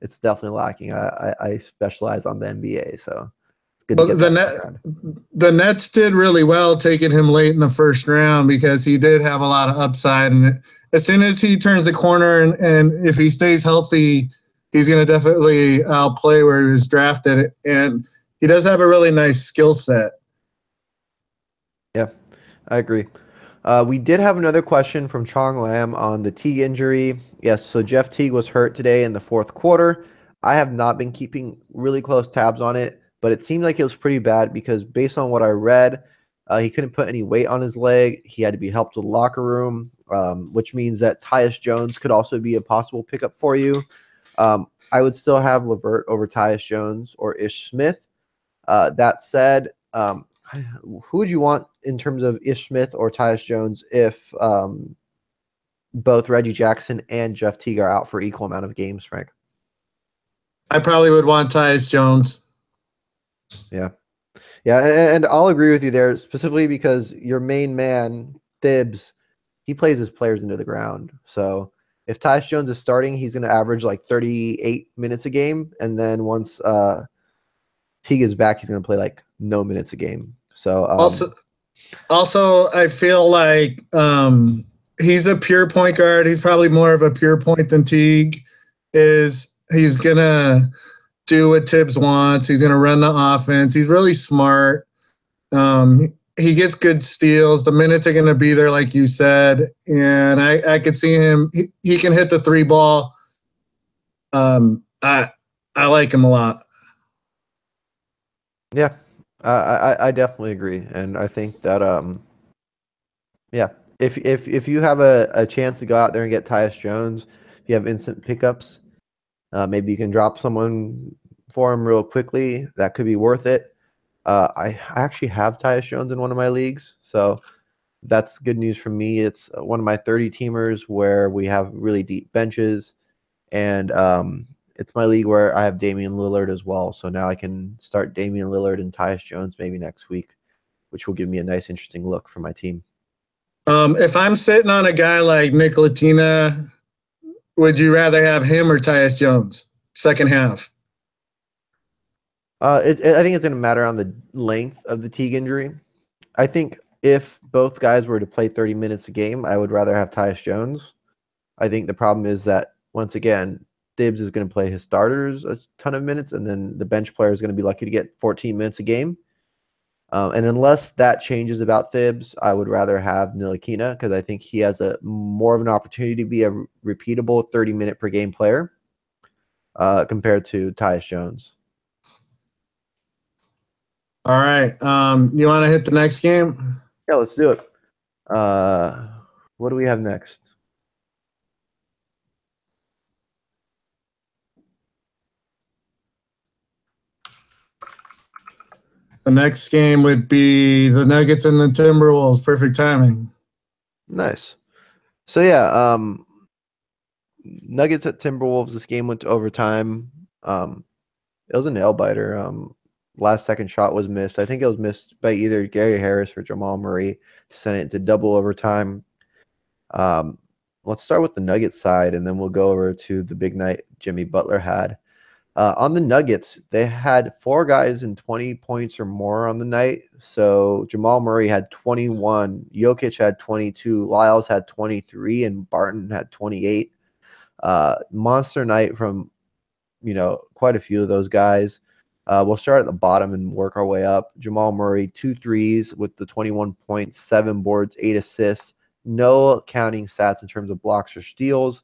it's definitely lacking. I specialize on the NBA, so it's good to Well, get that background. the Nets did really well taking him late in the first round because he did have a lot of upside. And as soon as he turns the corner and if he stays healthy, he's going to definitely outplay where he was drafted. And he does have a really nice skill set. Yeah, I agree. We did have another question from Chong Lam on the Teague injury. Yes, so Jeff Teague was hurt today in the fourth quarter. I have not been keeping really close tabs on it, but it seemed like it was pretty bad because based on what I read, he couldn't put any weight on his leg. He had to be helped to the locker room, which means that Tyus Jones could also be a possible pickup for you. I would still have Levert over Tyus Jones or Ish Smith. That said, who would you want in terms of Ish Smith or Tyus Jones if both Reggie Jackson and Jeff Teague are out for equal amount of games, Frank? I probably would want Tyus Jones. Yeah. Yeah, and I'll agree with you there, specifically because your main man, Thibs, he plays his players into the ground. So if Tyus Jones is starting, he's going to average like 38 minutes a game. And then once Teague is back, he's going to play like no minutes a game. So Also, also, I feel like he's a pure point guard. He's probably more of a pure point than Teague is. He's gonna do what Tibbs wants. He's gonna run the offense. He's really smart. He gets good steals. The minutes are gonna be there, like you said, and I could see him. He can hit the three ball. I like him a lot. yeah, I definitely agree, and I think that yeah, if you have a chance to go out there and get Tyus Jones, if you have instant pickups, maybe you can drop someone for him real quickly. That could be worth it. I actually have Tyus Jones in one of my leagues, so that's good news for me. It's one of my 30 teamers where we have really deep benches, and it's my league where I have Damian Lillard as well. So now I can start Damian Lillard and Tyus Jones maybe next week, which will give me a nice, interesting look for my team. If I'm sitting on a guy like Nick Latina, would you rather have him or Tyus Jones? Second half. I think it's going to matter on the length of the Teague injury. I think if both guys were to play 30 minutes a game, I would rather have Tyus Jones. I think the problem is that, once again, Thibs is going to play his starters a ton of minutes, and then the bench player is going to be lucky to get 14 minutes a game. And unless that changes about Thibs, I would rather have Ntilikina because I think he has a more of an opportunity to be a repeatable 30-minute per game player compared to Tyus Jones. All right. You want to hit the next game? Yeah, let's do it. What do we have next? The next game would be the Nuggets and the Timberwolves. Perfect timing. Nice. So yeah, Nuggets at Timberwolves. This game went to overtime. It was a nail biter. Last second shot was missed. I think it was missed by either Gary Harris or Jamal Murray to send it into double overtime. Let's start with the Nuggets side, and then we'll go over to the big night Jimmy Butler had. On the Nuggets, they had 4 guys in 20 points or more on the night. So Jamal Murray had 21, Jokic had 22, Lyles had 23, and Barton had 28. Monster night from quite a few of those guys. We'll start at the bottom and work our way up. Jamal Murray, 2 threes with the 21 points, 7 boards, 8 assists. No counting stats in terms of blocks or steals.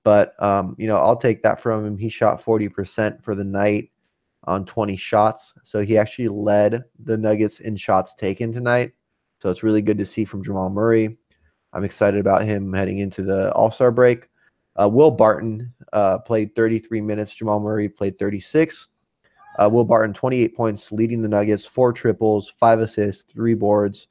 But, I'll take that from him. He shot 40% for the night on 20 shots. So he actually led the Nuggets in shots taken tonight. So it's really good to see from Jamal Murray. I'm excited about him heading into the All-Star break. Will Barton played 33 minutes. Jamal Murray played 36. Will Barton, 28 points, leading the Nuggets, 4 triples, 5 assists, 3 boards.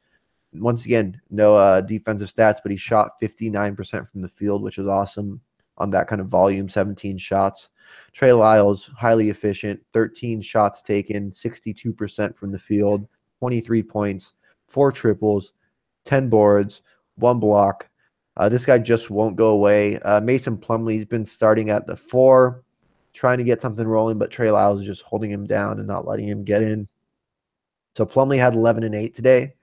Once again, no defensive stats, but he shot 59% from the field, which is awesome on that kind of volume, 17 shots. Trey Lyles, highly efficient, 13 shots taken, 62% from the field, 23 points, 4 triples, 10 boards, 1 block. This guy just won't go away. Mason Plumlee's been starting at the 4, trying to get something rolling, but Trey Lyles is just holding him down and not letting him get in. So Plumlee had 11 and 8 today.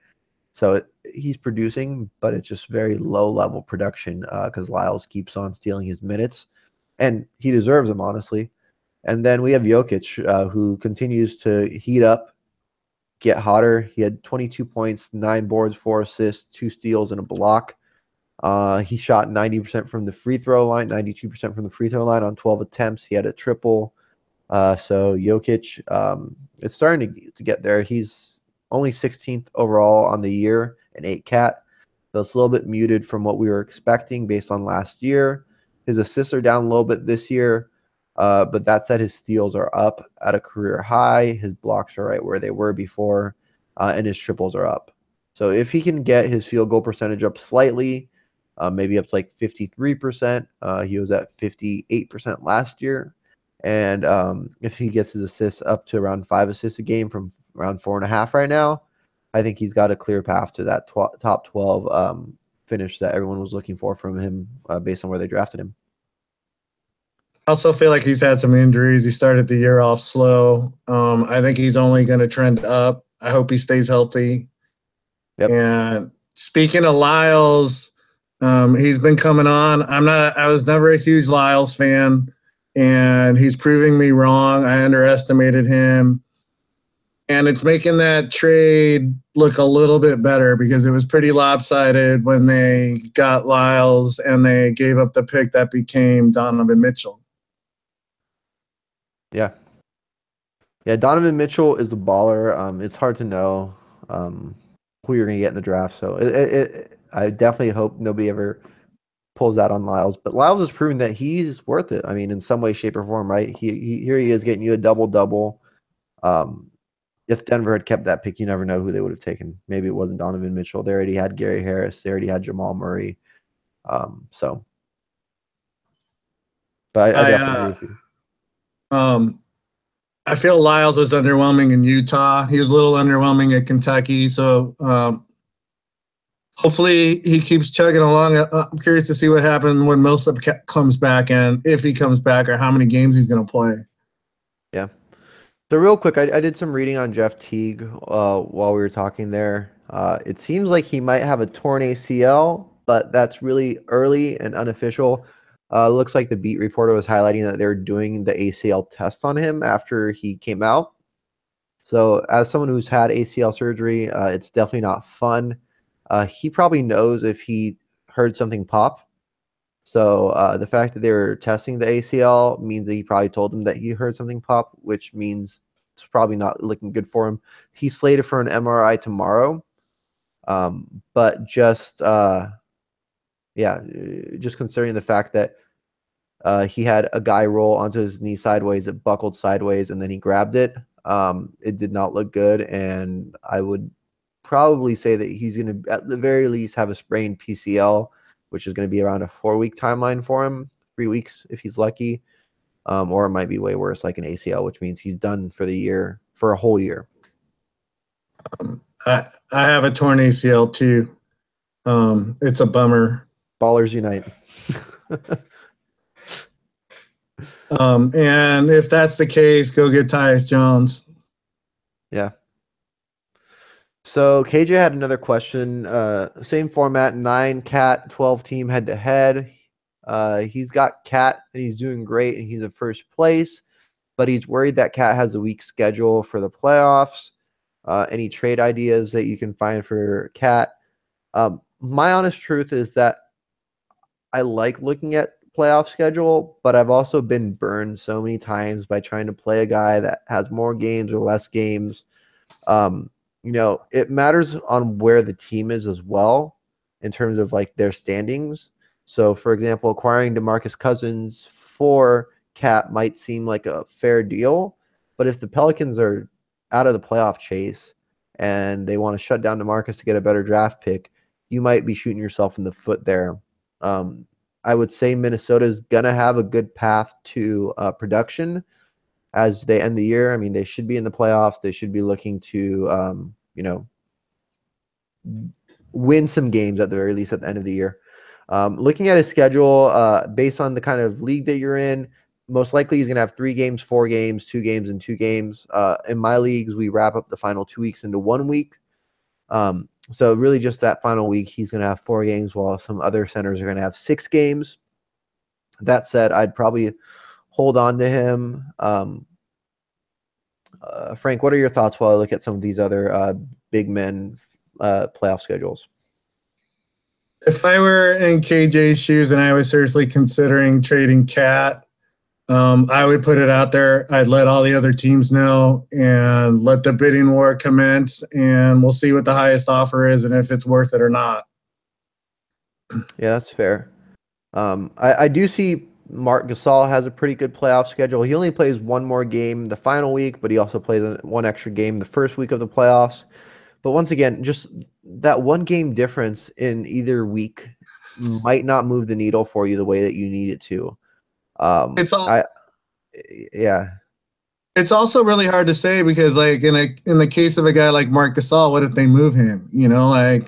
So he's producing, but it's just very low-level production because Lyles keeps on stealing his minutes, and he deserves them, honestly. And then we have Jokic, who continues to heat up, get hotter. He had 22 points, 9 boards, 4 assists, 2 steals, and a block. He shot 90% from the free throw line, 92% from the free throw line on 12 attempts. He had a triple. So Jokic is starting to get there. He's only 16th overall on the year, an 8 cat. So it's a little bit muted from what we were expecting based on last year. His assists are down a little bit this year, but that said, his steals are up at a career high. His blocks are right where they were before, and his triples are up. So if he can get his field goal percentage up slightly, maybe up to like 53%, he was at 58% last year. And if he gets his assists up to around 5 assists a game from around 4.5 right now, I think he's got a clear path to that top 12 finish that everyone was looking for from him based on where they drafted him. I also feel like he's had some injuries. He started the year off slow. I think he's only going to trend up. I hope he stays healthy. Yep. And speaking of Lyles, he's been coming on. I was never a huge Lyles fan, and he's proving me wrong. I underestimated him. And it's making that trade look a little bit better because it was pretty lopsided when they got Lyles and they gave up the pick that became Donovan Mitchell. Yeah. Yeah, Donovan Mitchell is the baller. It's hard to know who you're going to get in the draft. So I definitely hope nobody ever pulls that on Lyles. But Lyles has proven that he's worth it. I mean, in some way, shape, or form, right? Here he is getting you a double-double. if Denver had kept that pick, you never know who they would have taken. Maybe it wasn't Donovan Mitchell. They already had Gary Harris. They already had Jamal Murray. So, but I I definitely agree with you. um I feel Lyles was underwhelming in Utah. He was a little underwhelming at Kentucky. So hopefully he keeps chugging along. I'm curious to see what happens when Millsap comes back and if he comes back or how many games he's going to play. Yeah. So real quick, I did some reading on Jeff Teague while we were talking there. It seems like he might have a torn ACL, but that's really early and unofficial. Looks like the beat reporter was highlighting that they're doing the ACL test on him after he came out. So as someone who's had ACL surgery, it's definitely not fun. He probably knows if he heard something pop. So the fact that they were testing the ACL means that he probably told them that he heard something pop, which means it's probably not looking good for him. He's slated for an MRI tomorrow, but just considering the fact that he had a guy roll onto his knee sideways, it buckled sideways, and then he grabbed it. It did not look good, and I would probably say that he's going to, at the very least, have a sprained PCL, which is going to be around a 4-week timeline for him, 3 weeks if he's lucky, or it might be way worse, like an ACL, which means he's done for the year, for a whole year. I have a torn ACL too. It's a bummer. Ballers unite. And if that's the case, go get Tyus Jones. Yeah. So KJ had another question. Same format, 9 Cat, 12 team head to head. He's got Cat and he's doing great and he's in first place, but he's worried that Cat has a weak schedule for the playoffs. Any trade ideas that you can find for Cat? My honest truth is that I like looking at playoff schedule, but I've also been burned so many times by trying to play a guy that has more games or less games. Um, it matters on where the team is as well in terms of like their standings. So, for example, acquiring DeMarcus Cousins for Cat might seem like a fair deal, but if the Pelicans are out of the playoff chase and they want to shut down DeMarcus to get a better draft pick, you might be shooting yourself in the foot there. Um, I would say Minnesota's gonna have a good path to production as they end the year. I mean, they should be in the playoffs. They should be looking to, win some games at the very least at the end of the year. Looking at his schedule, based on the kind of league that you're in, most likely he's going to have 3 games, 4 games, 2 games, and 2 games. In my leagues, we wrap up the final 2 weeks into 1 week. So really just that final week, he's going to have 4 games while some other centers are going to have 6 games. That said, I'd probably hold on to him. Frank, what are your thoughts while I look at some of these other big men playoff schedules? If I were in KJ's shoes and I was seriously considering trading Cat, I would put it out there. I'd let all the other teams know and let the bidding war commence, and we'll see what the highest offer is and if it's worth it or not. Yeah, that's fair. I do see Marc Gasol has a pretty good playoff schedule. He only plays 1 more game the final week, but he also plays 1 extra game the first week of the playoffs. But once again, just that 1 game difference in either week might not move the needle for you the way that you need it to. It's all. I yeah. It's also really hard to say because, like in the case of a guy like Marc Gasol, what if they move him? Or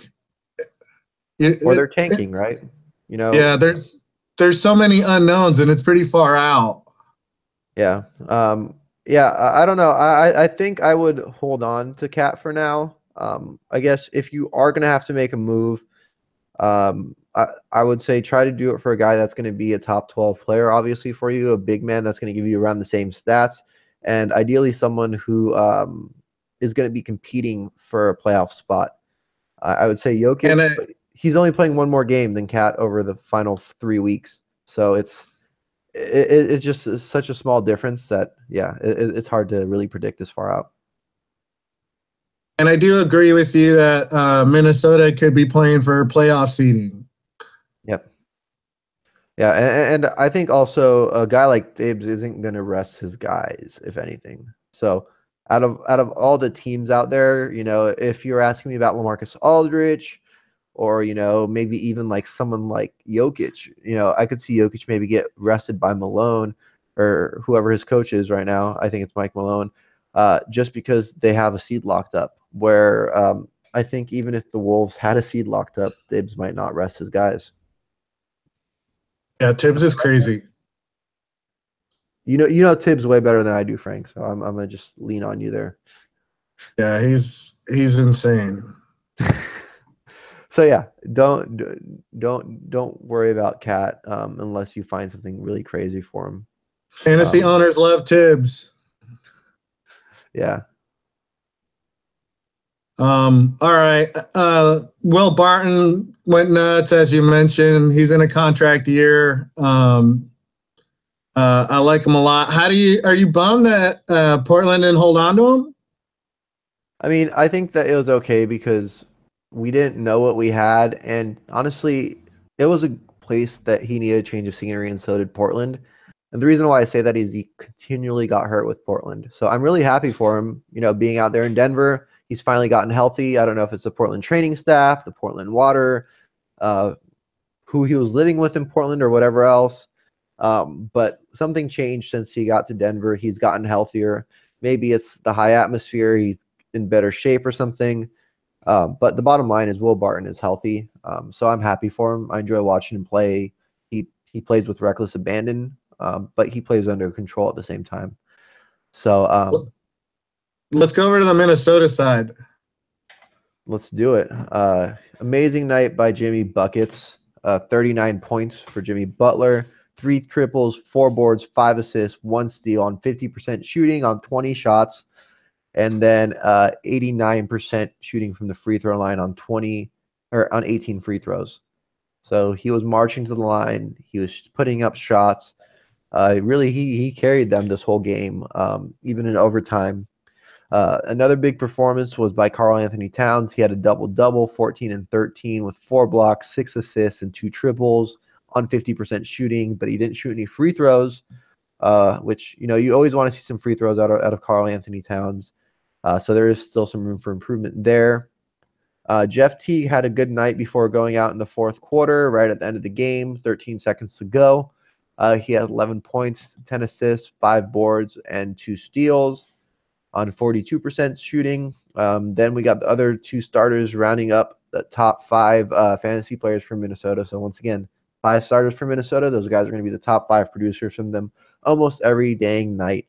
they're tanking, right? Yeah, there's so many unknowns, and it's pretty far out. Yeah. Yeah, I don't know. I think I would hold on to Cat for now. I guess if you are gonna have to make a move, I would say try to do it for a guy that's gonna be a top 12 player, obviously for you, a big man that's gonna give you around the same stats, and ideally someone who is gonna be competing for a playoff spot. I would say And Jokic, but he's only playing 1 more game than Cat over the final 3 weeks, so it's just such a small difference that it's hard to really predict this far out. I do agree with you that Minnesota could be playing for playoff seeding. Yep. Yeah, and I think also a guy like Thibs isn't going to rest his guys, if anything. So Out of all the teams out there, if you're asking me about LaMarcus Aldridge or maybe even like someone like Jokic, I could see Jokic maybe get rested by Malone or whoever his coach is right now. I think it's Mike Malone, just because they have a seed locked up. Where I think even if the Wolves had a seed locked up, Tibbs might not rest his guys. Yeah, Tibbs is crazy. You know Tibbs way better than I do, Frank. So I'm gonna just lean on you there. Yeah, he's insane. So yeah, don't worry about Cat unless you find something really crazy for him. Fantasy Um, owners love Tibbs. yeah, All right. Will Barton went nuts, as you mentioned. He's in a contract year. I like him a lot. Are you bummed that Portland didn't hold on to him? I mean, I think that it was okay because we didn't know what we had, and honestly, it was a place that he needed a change of scenery, and so did Portland. And the reason why I say that is he continually got hurt with Portland. So I'm really happy for him, being out there in Denver. He's finally gotten healthy. I don't know if it's the Portland training staff, the Portland water, uh, who he was living with in Portland or whatever else. But something changed since he got to Denver. He's gotten healthier. Maybe it's the high atmosphere. He's in better shape or something. But the bottom line is Will Barton is healthy. So I'm happy for him. I enjoy watching him play. He plays with reckless abandon, but he plays under control at the same time. So Let's go over to the Minnesota side. let's do it. Amazing night by Jimmy Buckets. 39 points for Jimmy Butler. 3 triples, 4 boards, 5 assists, 1 steal on 50% shooting on 20 shots, and then 89% shooting from the free throw line on 18 free throws. So he was marching to the line. He was putting up shots. Really, he carried them this whole game, even in overtime. Another big performance was by Karl Anthony Towns. He had a double-double, 14 and 13 with 4 blocks, 6 assists, and 2 triples on 50% shooting, but he didn't shoot any free throws, which, you always want to see some free throws out of Karl Anthony Towns. So there is still some room for improvement there. Jeff Teague had a good night before going out in the fourth quarter, right at the end of the game, 13 seconds to go. He had 11 points, 10 assists, 5 boards, and 2 steals on 42% shooting. Then we got the other 2 starters rounding up the top 5 fantasy players from Minnesota. So once again, 5 starters from Minnesota. Those guys are going to be the top 5 producers from them almost every dang night.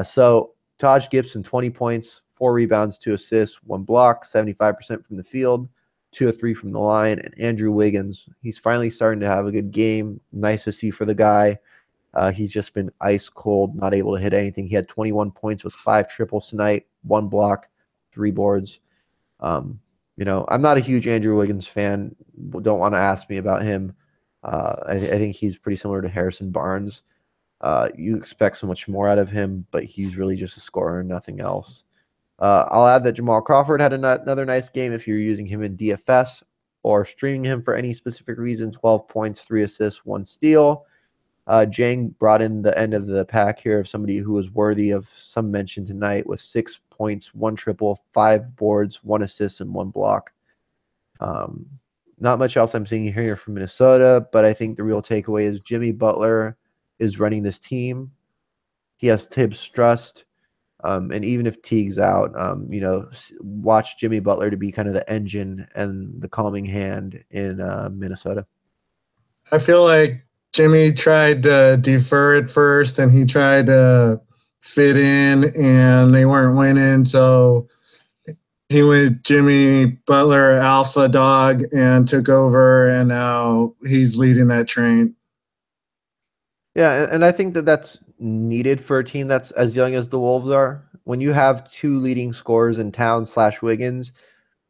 So Taj Gibson, 20 points, 4 rebounds, 2 assists, 1 block, 75% from the field, 2 of 3 from the line. And Andrew Wiggins, he's finally starting to have a good game. Nice to see for the guy. He's just been ice cold, not able to hit anything. He had 21 points with 5 triples tonight, 1 block, 3 boards. I'm not a huge Andrew Wiggins fan. Don't want to ask me about him. I think he's pretty similar to Harrison Barnes. You expect so much more out of him, but he's really just a scorer and nothing else. I'll add that Jamal Crawford had another nice game if you're using him in DFS or streaming him for any specific reason. 12 points, 3 assists, 1 steal. Jang brought in the end of the pack here of somebody who was worthy of some mention tonight with 6 points, 1 triple, 5 boards, 1 assist, and 1 block. Not much else I'm seeing here from Minnesota, but I think the real takeaway is Jimmy Butler is running this team. He has Tibbs' trust. And even if Teague's out, watch Jimmy Butler to be kind of the engine and the calming hand in Minnesota. I feel like Jimmy tried to defer it first, and he tried to fit in, and they weren't winning. So he went Jimmy Butler alpha dog and took over, and now he's leading that train. Yeah, and I think that that's needed for a team that's as young as the Wolves are. When you have 2 leading scorers in Towns/Wiggins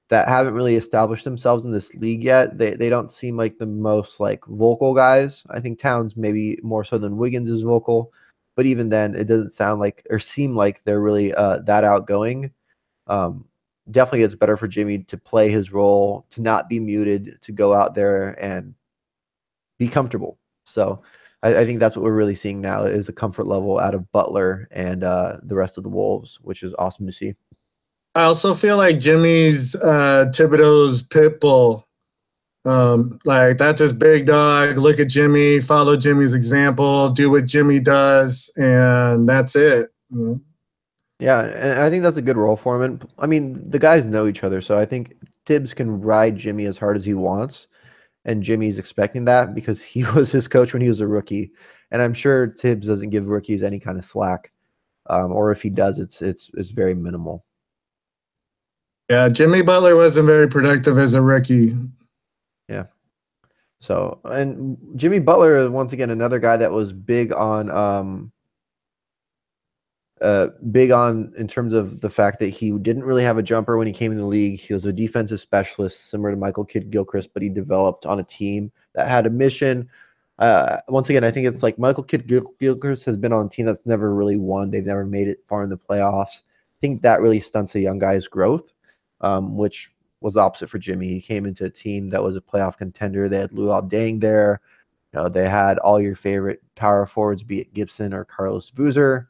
that haven't really established themselves in this league yet, they don't seem like the most like vocal guys. I think Towns maybe more so than Wiggins is vocal, but even then, it doesn't sound like or seem like they're really that outgoing. Um, Definitely, it's better for Jimmy to play his role, to not be muted, to go out there and be comfortable. So I think that's what we're really seeing now is the comfort level out of Butler and the rest of the Wolves, which is awesome to see. I also feel like Jimmy's Thibodeau's pit bull. Like that's his big dog. Look at Jimmy, follow Jimmy's example, do what Jimmy does, and that's it. Yeah, and I think that's a good role for him. And I mean, the guys know each other, so I think Tibbs can ride Jimmy as hard as he wants, and Jimmy's expecting that because he was his coach when he was a rookie, and I'm sure Tibbs doesn't give rookies any kind of slack, or if he does, it's very minimal. Yeah, Jimmy Butler wasn't very productive as a rookie. Yeah. So, and Jimmy Butler is once again another guy that was big on in terms of the fact that he didn't really have a jumper when he came in the league. He was a defensive specialist, similar to Michael Kidd-Gilchrist, but he developed on a team that had a mission. Once again, I think it's like Michael Kidd-Gilchrist has been on a team that's never really won. They've never made it far in the playoffs. I think that really stunts a young guy's growth, which was opposite for Jimmy. He came into a team that was a playoff contender. They had Luol Deng there. They had all your favorite power forwards, be it Gibson or Carlos Boozer,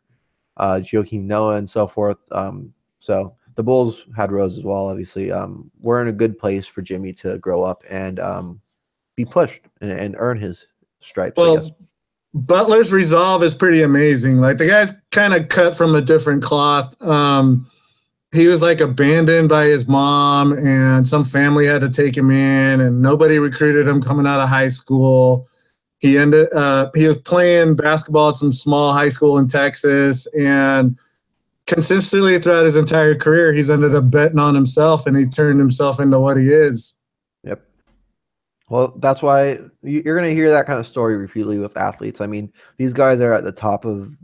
Joakim Noah, and so forth. So the Bulls had Rose as well, obviously. We're in a good place for Jimmy to grow up and be pushed and earn his stripes, I guess. Well, Butler's resolve is pretty amazing. Like the guy's kind of cut from a different cloth. He was like abandoned by his mom, and some family had to take him in, and nobody recruited him coming out of high school. He was playing basketball at some small high school in Texas, and consistently throughout his entire career, he's ended up betting on himself, and he's turned himself into what he is. Yep. Well, that's why you're going to hear that kind of story repeatedly with athletes. I mean, these guys are at the top of,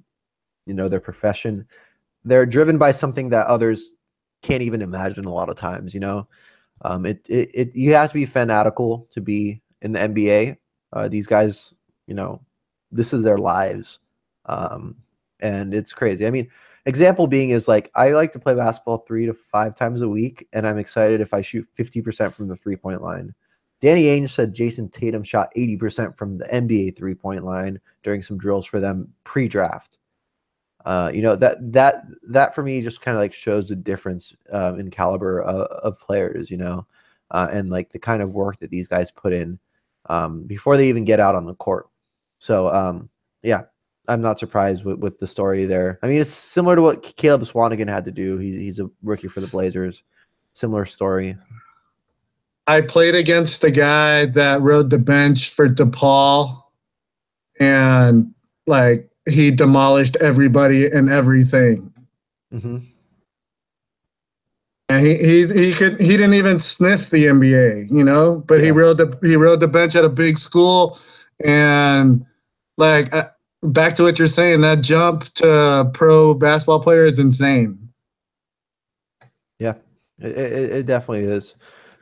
their profession. They're driven by something that others can't even imagine a lot of times. You have to be fanatical to be in the NBA. These guys, this is their lives, and it's crazy. I mean, example being is like I like to play basketball 3 to 5 times a week, and I'm excited if I shoot 50% from the 3-point line. Danny Ainge said Jason Tatum shot 80% from the NBA 3-point line during some drills for them pre-draft. That for me just kind of like shows the difference in caliber of players, and like the kind of work that these guys put in before they even get out on the court. So yeah, I'm not surprised with the story there. I mean, it's similar to what Caleb Swanigan had to do. He's a rookie for the Blazers. Similar story. I played against the guy that rode the bench for DePaul, and like he demolished everybody and everything. Mm-hmm. And he didn't even sniff the NBA, but he rode the bench at a big school, and like back to what you're saying, that jump to pro basketball player is insane. Yeah, it definitely is.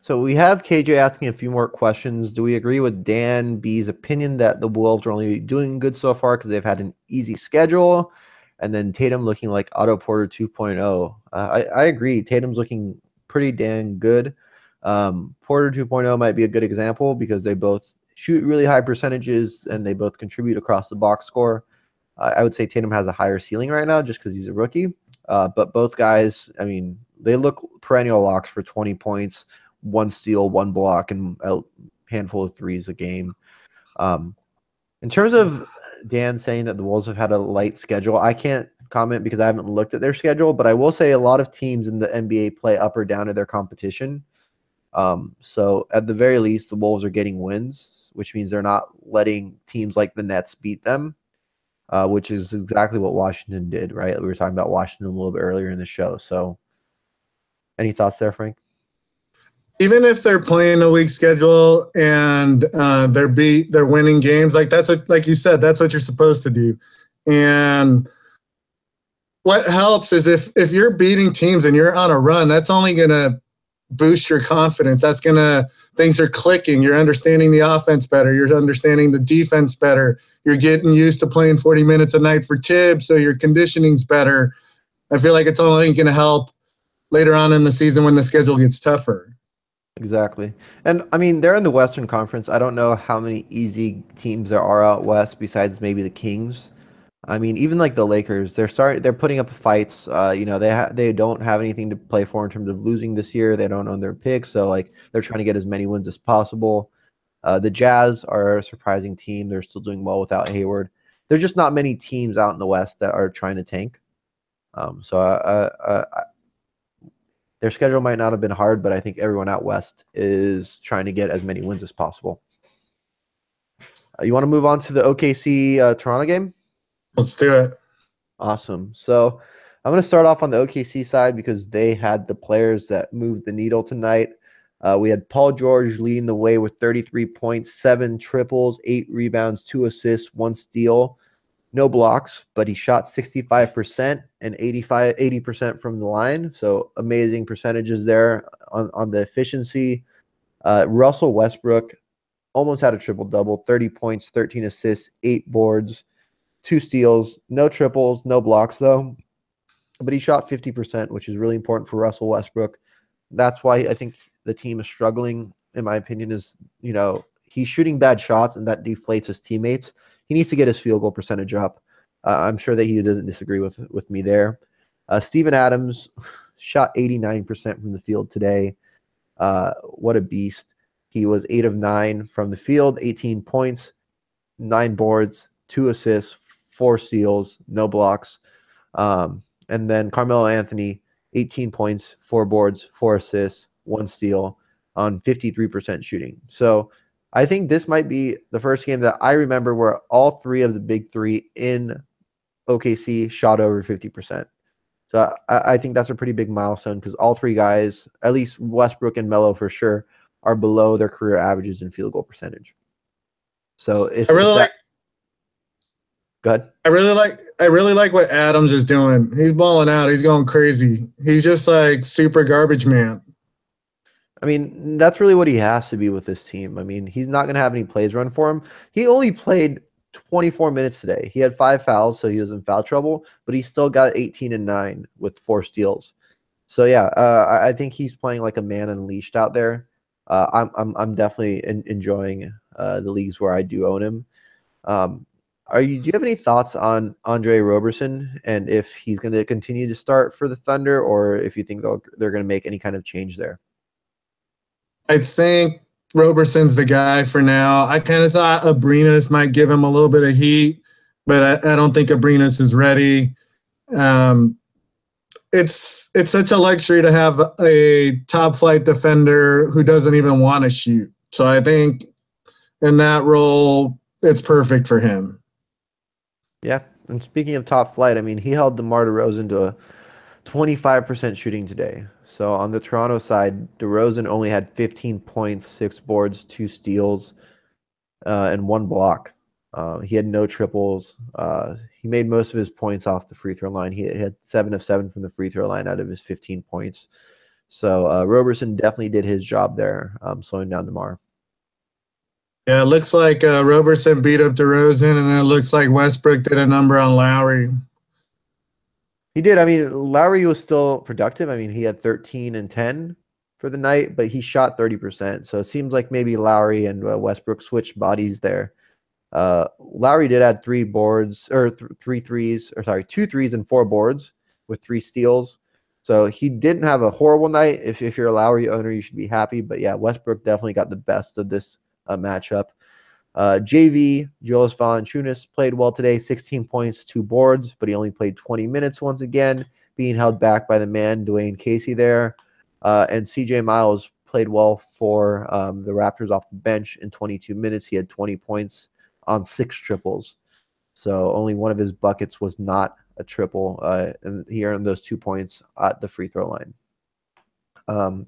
So we have KJ asking a few more questions. Do we agree with Dan B's opinion that the Wolves are only doing good so far because they've had an easy schedule? And then Tatum looking like Otto Porter 2.0. I agree. Tatum's looking pretty dang good. Porter 2.0 might be a good example because they both shoot really high percentages and they both contribute across the box score. I would say Tatum has a higher ceiling right now just because he's a rookie. But both guys, I mean, they look perennial locks for 20 points, 1 steal, 1 block, and a handful of threes a game. In terms of Dan saying that the Wolves have had a light schedule, I can't comment because I haven't looked at their schedule, but I will say a lot of teams in the NBA play up or down to their competition. So at the very least, the Wolves are getting wins, which means they're not letting teams like the Nets beat them, which is exactly what Washington did, right? We were talking about Washington a little bit earlier in the show. So any thoughts there, Frank? Even if they're playing a weak schedule and they're winning games, like that's what, like you said, that's what you're supposed to do. And what helps is if you're beating teams and you're on a run, that's only gonna boost your confidence. That's gonna things are clicking. You're understanding the offense better. You're understanding the defense better. You're getting used to playing 40 minutes a night for Tibbs, so your conditioning's better. I feel like it's only gonna help later on in the season when the schedule gets tougher. Exactly. And I mean, they're in the Western Conference. I don't know how many easy teams there are out west besides maybe the Kings. I mean, even like the Lakers, they're putting up fights. They don't have anything to play for in terms of losing this year. They don't own their picks, so like they're trying to get as many wins as possible. The Jazz are a surprising team. They're still doing well without Hayward. There's just not many teams out in the West that are trying to tank. So their schedule might not have been hard, but I think everyone out West is trying to get as many wins as possible. You want to move on to the OKC Toronto game? Let's do it. Awesome. So I'm going to start off on the OKC side because they had the players that moved the needle tonight. We had Paul George leading the way with 33 points, 7 triples, 8 rebounds, 2 assists, 1 steal. No blocks, but he shot 65% and 80% from the line. So amazing percentages there on the efficiency. Russell Westbrook almost had a triple double, 30 points, 13 assists, 8 boards, 2 steals, no triples, no blocks though. But he shot 50%, which is really important for Russell Westbrook. That's why I think the team is struggling, in my opinion, is, he's shooting bad shots and that deflates his teammates. He needs to get his field goal percentage up. I'm sure that he doesn't disagree with me there. Steven Adams shot 89% from the field today. What a beast. He was 8 of 9 from the field, 18 points, 9 boards, 2 assists, 4 steals, no blocks. And then Carmelo Anthony, 18 points, 4 boards, 4 assists, 1 steal on 53% shooting. So I think this might be the first game that I remember where all 3 of the big 3 in OKC shot over 50%. So I think that's a pretty big milestone because all 3 guys, at least Westbrook and Melo for sure, are below their career averages in field goal percentage. So I really like go ahead. I really like what Adams is doing. He's balling out. He's going crazy. He's just like super garbage man. I mean, that's really what he has to be with this team. I mean, he's not going to have any plays run for him. He only played 24 minutes today. He had 5 fouls, so he was in foul trouble, but he still got 18 and 9 with 4 steals. So yeah, I think he's playing like a man unleashed out there. I'm definitely enjoying the leagues where I do own him. Do you have any thoughts on Andre Roberson and if he's going to continue to start for the Thunder or if you think they're going to make any kind of change there? I think Roberson's the guy for now. I kind of thought Abrinas might give him a little bit of heat, but I don't think Abrinas is ready. It's such a luxury to have a top flight defender who doesn't even want to shoot. So I think in that role, it's perfect for him. Yeah, and speaking of top flight, I mean, he held DeMar DeRozan to a 25% shooting today. So on the Toronto side, DeRozan only had 15 points, 6 boards, 2 steals, and 1 block. He had no triples. He made most of his points off the free throw line. He had 7 of 7 from the free throw line out of his 15 points. So Roberson definitely did his job there, slowing down DeMar. Yeah, it looks like Roberson beat up DeRozan, and then it looks like Westbrook did a number on Lowry. He did. I mean, Lowry was still productive. I mean, he had 13 and 10 for the night, but he shot 30%. So it seems like maybe Lowry and Westbrook switched bodies there. Lowry did add 3 boards or 3 threes, or sorry, 2 threes and 4 boards with 3 steals. So he didn't have a horrible night. If you're a Lowry owner, you should be happy. But yeah, Westbrook definitely got the best of this matchup. JV, Jonas Valanciunas, played well today, 16 points, 2 boards, but he only played 20 minutes once again, being held back by the man, Dwayne Casey there. And CJ Miles played well for the Raptors off the bench in 22 minutes. He had 20 points on 6 triples. So only one of his buckets was not a triple, and he earned those 2 points at the free throw line. I'm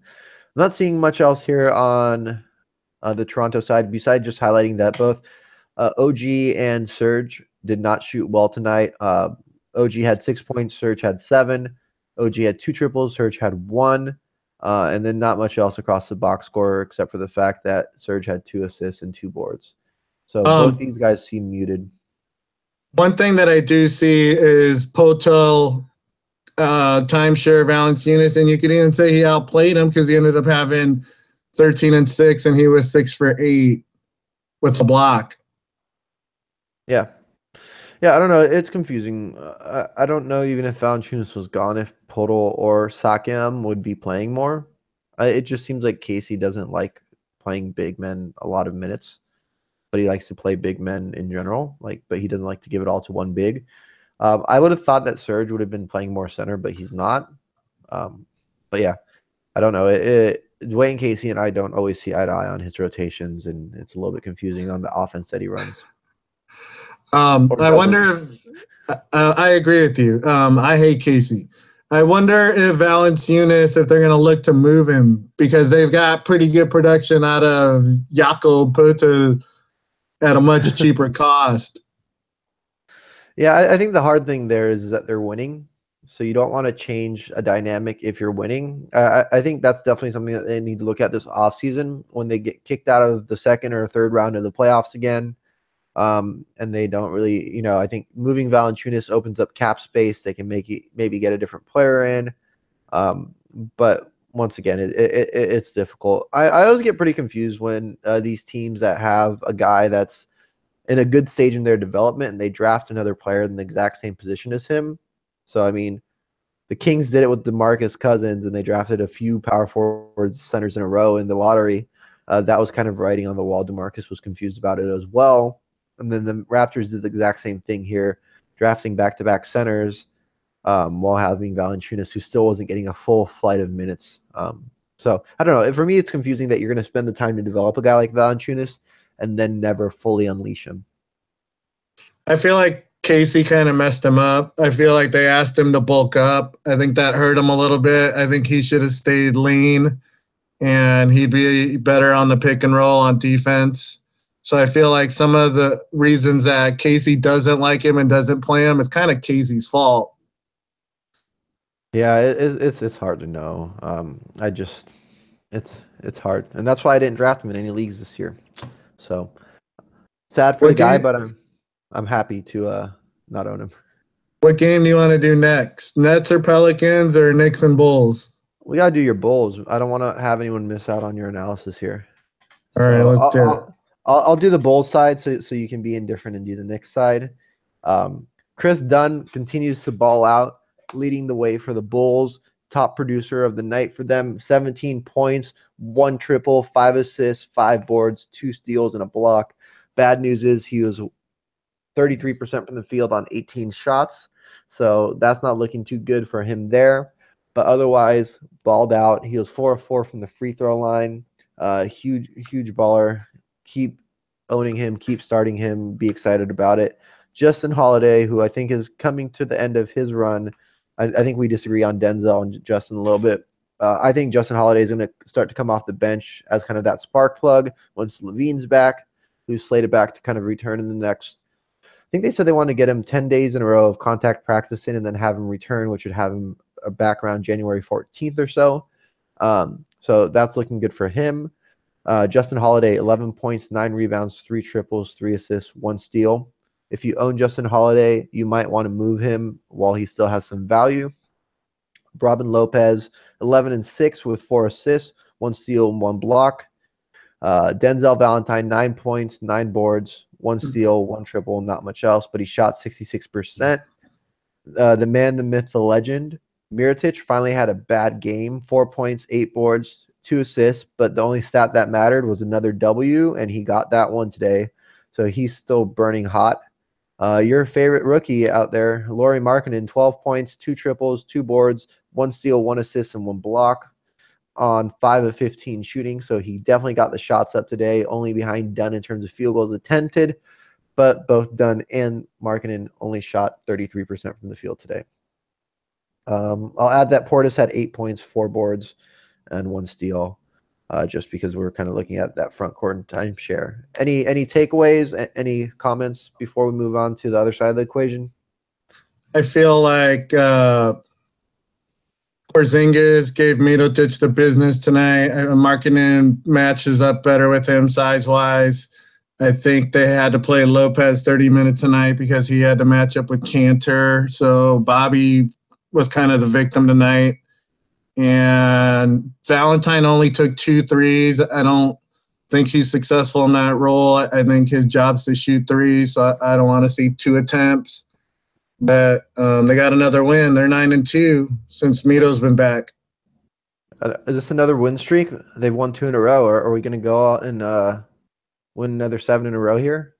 not seeing much else here on the Toronto side, besides just highlighting that both OG and Serge did not shoot well tonight. OG had 6 points, Serge had 7. OG had 2 triples, Serge had 1. And then not much else across the box score except for the fact that Serge had 2 assists and 2 boards. So both these guys seem muted. One thing that I do see is Poto timeshare Valanciunas, and you could even say he outplayed him because he ended up having 13 and 6, and he was 6 for 8 with a block. Yeah. Yeah, I don't know. It's confusing. I don't know even if Valanciunas was gone, if Podol or Sakiam would be playing more. It just seems like Casey doesn't like playing big men a lot of minutes, but he likes to play big men in general. But he doesn't like to give it all to one big. I would have thought that Serge would have been playing more center, but he's not. But yeah, I don't know. Dwayne Casey and I don't always see eye to eye on his rotations, and it's a little bit confusing on the offense that he runs. I wonder if I agree with you. I hate Casey. I wonder if Valanciunas, if they're going to look to move him because they've got pretty good production out of Jakob Poeltl at a much cheaper cost. Yeah, I think the hard thing there is that they're winning. So you don't want to change a dynamic if you're winning. I think that's definitely something that they need to look at this offseason when they get kicked out of the second or third round of the playoffs again. And they don't really, I think moving Valanciunas opens up cap space. They can maybe get a different player in. But once again, it's difficult. I always get pretty confused when these teams that have a guy that's in a good stage in their development and they draft another player in the exact same position as him. So, I mean, the Kings did it with DeMarcus Cousins and they drafted a few power forwards centers in a row in the lottery. That was kind of writing on the wall. DeMarcus was confused about it as well. And then the Raptors did the exact same thing here, drafting back-to-back centers while having Valanciunas, who still wasn't getting a full flight of minutes. So, I don't know. For me, it's confusing that you're going to spend the time to develop a guy like Valanciunas and then never fully unleash him. I feel like Casey kind of messed him up. I feel like they asked him to bulk up. I think that hurt him a little bit. I think he should have stayed lean and he'd be better on the pick and roll on defense. So I feel like some of the reasons that Casey doesn't like him and doesn't play him is kind of Casey's fault. Yeah, it's hard to know. It's hard, and that's why I didn't draft him in any leagues this year. So sad for the guy, but I'm happy to not own him. What game do you want to do next? Nets or Pelicans or Knicks and Bulls? We gotta do your Bulls. I don't want to have anyone miss out on your analysis here. All right, let's do it. I'll do the Bulls side so you can be indifferent and do the Knicks side. Chris Dunn continues to ball out, leading the way for the Bulls. Top producer of the night for them. 17 points, 1 triple, 5 assists, 5 boards, 2 steals, and a block. Bad news is he was 33% from the field on 18 shots. So that's not looking too good for him there. But otherwise, balled out. He was 4 of 4 from the free throw line. Huge baller. Keep owning him. Keep starting him. Be excited about it. Justin Holiday, who I think is coming to the end of his run. I think we disagree on Denzel and Justin a little bit. I think Justin Holiday is going to start to come off the bench as kind of that spark plug once Levine's back, who's slated back to kind of return in the next. I think they said they want to get him 10 days in a row of contact practicing and then have him return, which would have him back around January 14th or so. So that's looking good for him. Justin Holiday, 11 points, 9 rebounds, 3 triples, 3 assists, 1 steal. If you own Justin Holiday, you might want to move him while he still has some value. Robin Lopez, 11 and 6 with 4 assists, 1 steal, and 1 block. Denzel Valentine, 9 points, 9 boards, 1 steal, 1 triple, not much else, but he shot 66%. The man, the myth, the legend, Mirotic finally had a bad game, 4 points, 8 boards, 2 assists, but the only stat that mattered was another W, and he got that one today. So he's still burning hot. Your favorite rookie out there, Lauri Markkanen, 12 points, 2 triples, 2 boards, 1 steal, 1 assist, and 1 block on 5 of 15 shooting. So he definitely got the shots up today, only behind Dunn in terms of field goals attempted. But both Dunn and Markkanen only shot 33% from the field today. I'll add that Portis had 8 points, 4 boards, and 1 steal. Just because we're kind of looking at that front court and timeshare. Any takeaways, any comments before we move on to the other side of the equation? I feel like Porzingis gave Mirotic the business tonight. Markkanen matches up better with him size-wise. I think they had to play Lopez 30 minutes tonight because he had to match up with Cantor. So Bobby was kind of the victim tonight. and Valentine only took 2 threes. I don't think he's successful in that role. I think his job's to shoot threes, so I don't want to see 2 attempts. But they got another win. They're 9-2 since Mito's been back. Is this another win streak? They've won 2 in a row. Are we going to go out and win another 7 in a row here?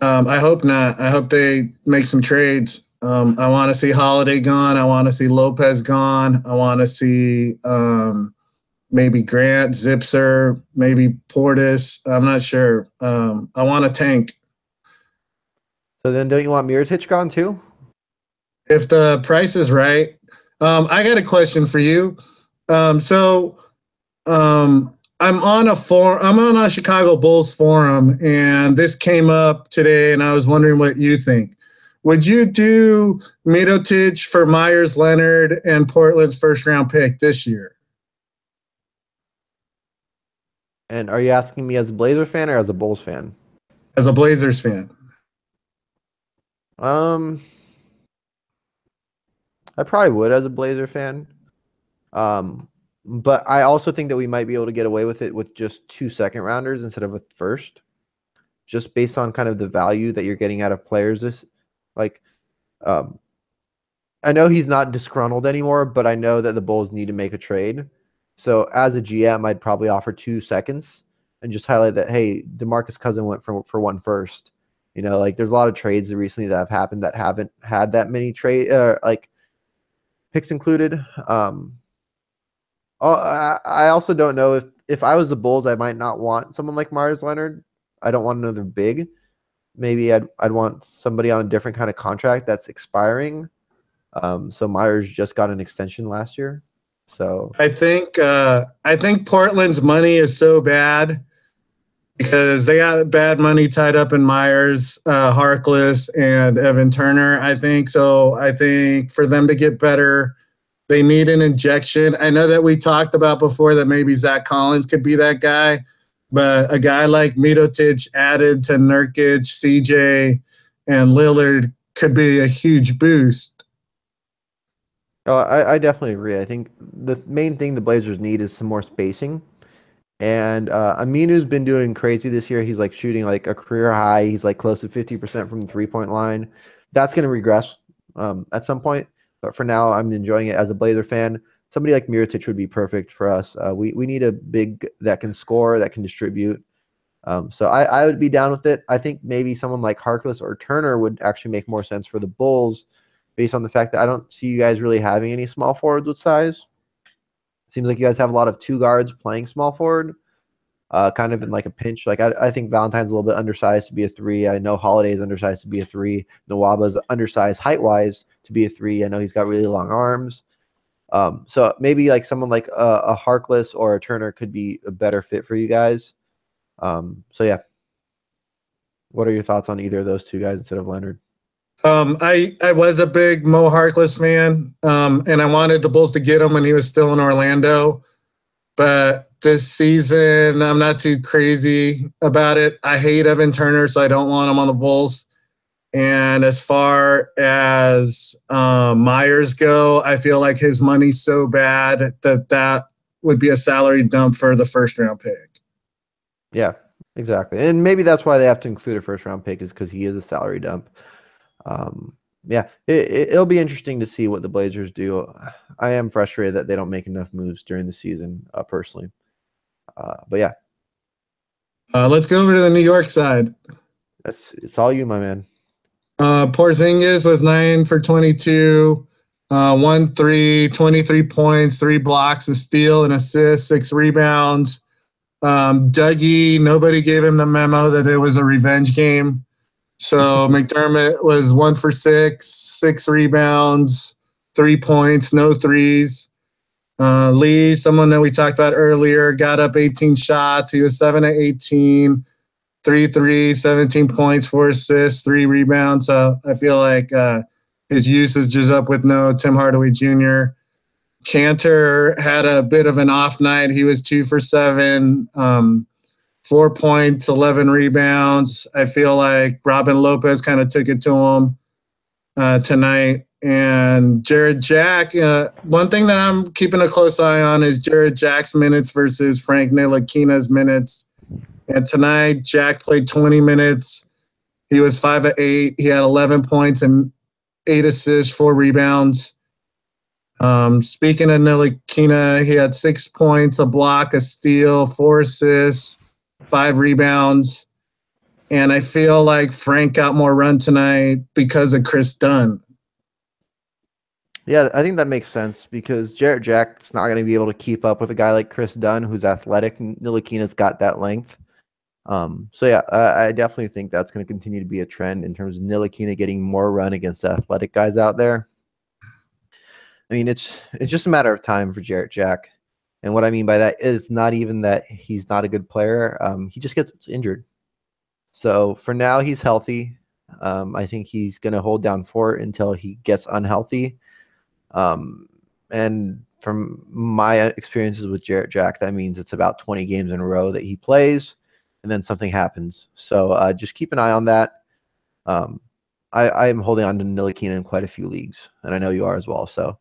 I hope not. I hope they make some trades. I want to see Holiday gone. I want to see Lopez gone. I want to see maybe Grant, Zipser, maybe Portis. I'm not sure. I want a tank. So then don't you want Mirotic gone too? If the price is right. I got a question for you. I'm on a Chicago Bulls forum, and this came up today, and I was wondering what you think. Would you do Mirotic for Myers Leonard and Portland's first-round pick this year? And are you asking me as a Blazer fan or as a Bulls fan? As a Blazers fan. I probably would as a Blazer fan. But I also think that we might be able to get away with it with just 2 second-rounders instead of a first, just based on kind of the value that you're getting out of players. I know he's not disgruntled anymore, but I know that the Bulls need to make a trade. So as a GM, I'd probably offer 2 seconds and just highlight that, hey, DeMarcus Cousins went for 1 first. There's a lot of trades recently that have happened that haven't had that many picks included. I also don't know if I was the Bulls, I might not want someone like Myers Leonard. I don't want another big. Maybe I'd want somebody on a different kind of contract that's expiring. So Myers just got an extension last year. So I think Portland's money is so bad because they got bad money tied up in Myers, Harkless, and Evan Turner. I think for them to get better, they need an injection. I know that we talked about before that maybe Zach Collins could be that guy, but a guy like Mirotic added to Nurkic, CJ, and Lillard could be a huge boost. Oh, I definitely agree. I think the main thing the Blazers need is some more spacing. And Aminu's been doing crazy this year. He's shooting a career high. He's close to 50% from the 3-point line. That's going to regress at some point. But for now, I'm enjoying it as a Blazer fan. Somebody like Mirotic would be perfect for us. We need a big that can score, that can distribute. So I would be down with it. I think maybe someone like Harkless or Turner would actually make more sense for the Bulls based on the fact that I don't see you guys really having any small forwards with size. Seems like you guys have a lot of 2 guards playing small forward, kind of in a pinch. I think Valentine's a little bit undersized to be a 3. I know Holiday's undersized to be a 3. Nwaba's undersized height-wise to be a 3. I know he's got really long arms. So maybe someone like a Harkless or a Turner could be a better fit for you guys. So yeah. What are your thoughts on either of those 2 guys instead of Leonard? I was a big Mo Harkless fan, and I wanted the Bulls to get him when he was still in Orlando. But this season, I'm not too crazy about it. I hate Evan Turner, so I don't want him on the Bulls. And as far as Myers go, I feel like his money's so bad that would be a salary dump for the first-round pick. Yeah, exactly. And maybe that's why they have to include a first-round pick is because he is a salary dump. Yeah, it'll be interesting to see what the Blazers do. I am frustrated that they don't make enough moves during the season, personally. But yeah. Let's go over to the New York side. It's all you, my man. Porzingis was 9 for 22, 1 3, 23 points, 3 blocks, a steal, an assist, 6 rebounds. Dougie, nobody gave him the memo that it was a revenge game. So McDermott was 1 for 6, 6 rebounds, 3 points, no threes. Lee, someone that we talked about earlier, got up 18 shots. He was 7 of 18, 3 threes, 17 points, 4 assists, 3 rebounds. So I feel like his usage is up with no Tim Hardaway Jr. Cantor had a bit of an off night. He was 2 for 7, 4 points, 11 rebounds. I feel like Robin Lopez kind of took it to him tonight. And Jared Jack, one thing that I'm keeping a close eye on is Jared Jack's minutes versus Frank Ntilikina's minutes. And tonight, Jack played 20 minutes. He was 5 of 8. He had 11 points and 8 assists, 4 rebounds. Speaking of Ntilikina, he had 6 points, a block, a steal, 4 assists, 5 rebounds. And I feel like Frank got more run tonight because of Chris Dunn. Yeah, I think that makes sense because Jarrett Jack's not going to be able to keep up with a guy like Chris Dunn, who's athletic. Ntilikina's got that length. So yeah, I definitely think that's going to continue to be a trend in terms of Ntilikina getting more run against the athletic guys out there. I mean, it's just a matter of time for Jarrett Jack. And what I mean by that is not even that he's not a good player. He just gets injured. So for now, he's healthy. I think he's going to hold down fort until he gets unhealthy. And from my experiences with Jarrett Jack, that means it's about 20 games in a row that he plays, and then something happens. So just keep an eye on that. I am holding on to Ntilikina in quite a few leagues, and I know you are as well. So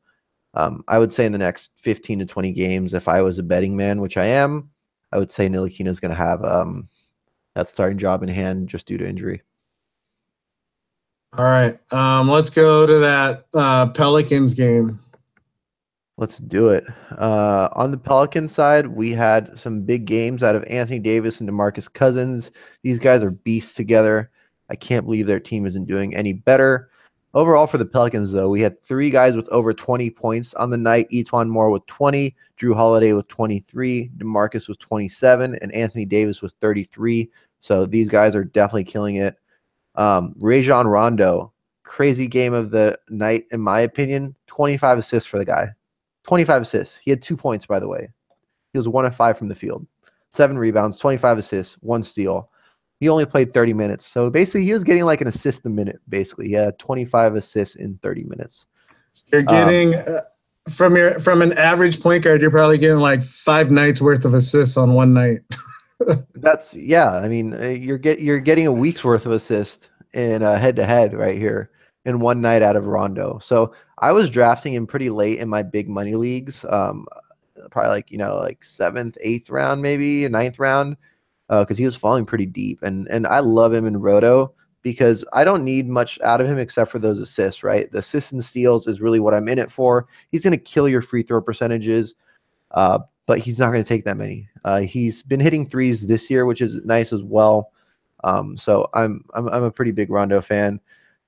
I would say in the next 15 to 20 games, if I was a betting man, which I am, I would say Ntilikina is going to have that starting job in hand just due to injury. All right. Let's go to that Pelicans game. Let's do it. On the Pelican side, we had some big games out of Anthony Davis and DeMarcus Cousins. These guys are beasts together. I can't believe their team isn't doing any better. Overall for the Pelicans, though, we had 3 guys with over 20 points on the night. Etuan Moore with 20, Drew Holiday with 23, DeMarcus with 27, and Anthony Davis with 33. So these guys are definitely killing it. Rajon Rondo, crazy game of the night, in my opinion. 25 assists for the guy. 25 assists. He had 2 points, by the way. He was 1 of 5 from the field. 7 rebounds, 25 assists, 1 steal. He only played 30 minutes. So basically, he was getting like an assist a minute, basically. He had 25 assists in 30 minutes. You're getting from an average point guard, you're probably getting like 5 nights worth of assists on one night. That's I mean, you're getting a week's worth of assist in head-to-head right here in one night out of Rondo. So I was drafting him pretty late in my big money leagues, probably like like 7th, 8th round, maybe 9th round, because he was falling pretty deep. And I love him in Roto because I don't need much out of him except for those assists, right? The assists and steals is really what I'm in it for. He's going to kill your free throw percentages. But he's not going to take that many. He's been hitting threes this year, which is nice as well. So I'm a pretty big Rondo fan.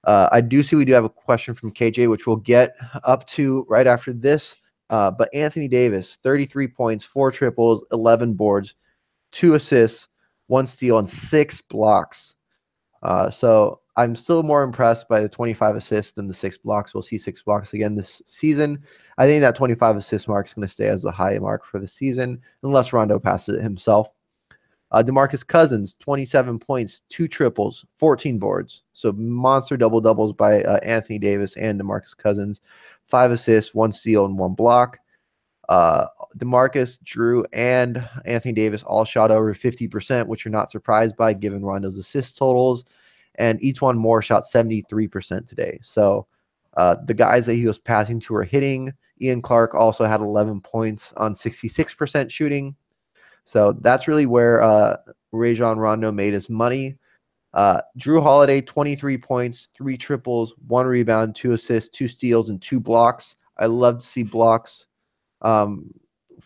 I do see we do have a question from KJ, which we'll get up to right after this. But Anthony Davis, 33 points, 4 triples, 11 boards, 2 assists, 1 steal, and 6 blocks. So I'm still more impressed by the 25 assists than the 6 blocks. We'll see 6 blocks again this season. I think that 25 assist mark is going to stay as the high mark for the season, unless Rondo passes it himself. DeMarcus Cousins, 27 points, 2 triples, 14 boards. So monster double-doubles by Anthony Davis and DeMarcus Cousins. 5 assists, 1 steal, and 1 block. DeMarcus, Drew, and Anthony Davis all shot over 50%, which you're not surprised by given Rondo's assist totals. And Etuan Moore shot 73% today. So the guys that he was passing to are hitting. Ian Clark also had 11 points on 66% shooting. So that's really where Rajon Rondo made his money. Drew Holiday, 23 points, 3 triples, 1 rebound, 2 assists, 2 steals, and 2 blocks. I love to see blocks from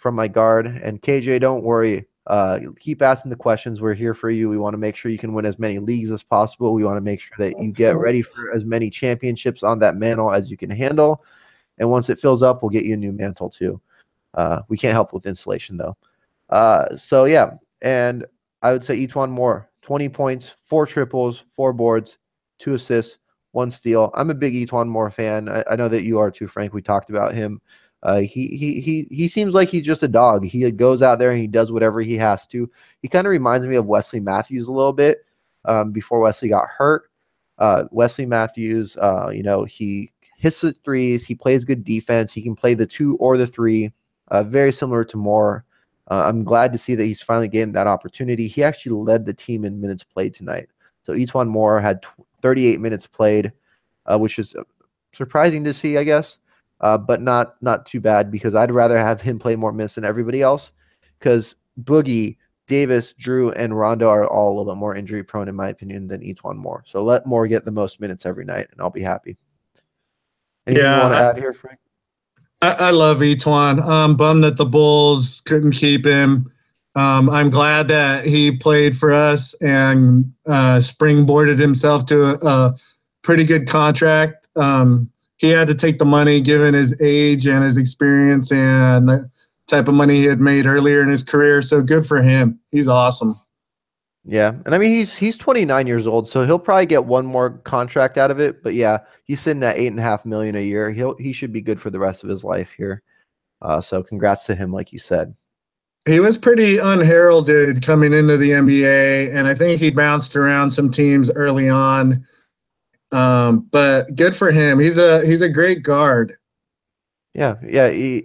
my guard. And KJ, don't worry. Keep asking the questions. We're here for you. We want to make sure you can win as many leagues as possible. We want to make sure that you get ready for as many championships on that mantle as you can handle. And once it fills up, we'll get you a new mantle too. We can't help with installation though. So yeah, and I would say Etuan Moore, 20 points, 4 triples, 4 boards, 2 assists, 1 steal. I'm a big Etuan Moore fan. I know that you are too, Frank. We talked about him. He seems like he's just a dog. He goes out there and he does whatever he has to. He kind of reminds me of Wesley Matthews a little bit before Wesley got hurt. Wesley Matthews, he hits the threes. He plays good defense. He can play the 2 or the 3. Very similar to Moore. I'm glad to see that he's finally getting that opportunity. He actually led the team in minutes played tonight. So Etuan Moore had 38 minutes played, which is surprising to see, I guess, but not too bad because I'd rather have him play more minutes than everybody else because Boogie, Davis, Drew, and Rondo are all a little bit more injury prone, in my opinion, than each one more. So let Moore get the most minutes every night, and I'll be happy. Anything you want to Yeah, add here, Frank? I love each one. I'm bummed that the Bulls couldn't keep him. I'm glad that he played for us and springboarded himself to a pretty good contract. He had to take the money given his age and his experience and the type of money he had made earlier in his career. So good for him. He's awesome. Yeah, and I mean he's 29 years old, so he'll probably get one more contract out of it. But yeah, he's sitting at 8.5 million a year. He should be good for the rest of his life here. So congrats to him, like you said. He was pretty unheralded coming into the NBA, and I think he bounced around some teams early on. But good for him. He's a great guard. Yeah,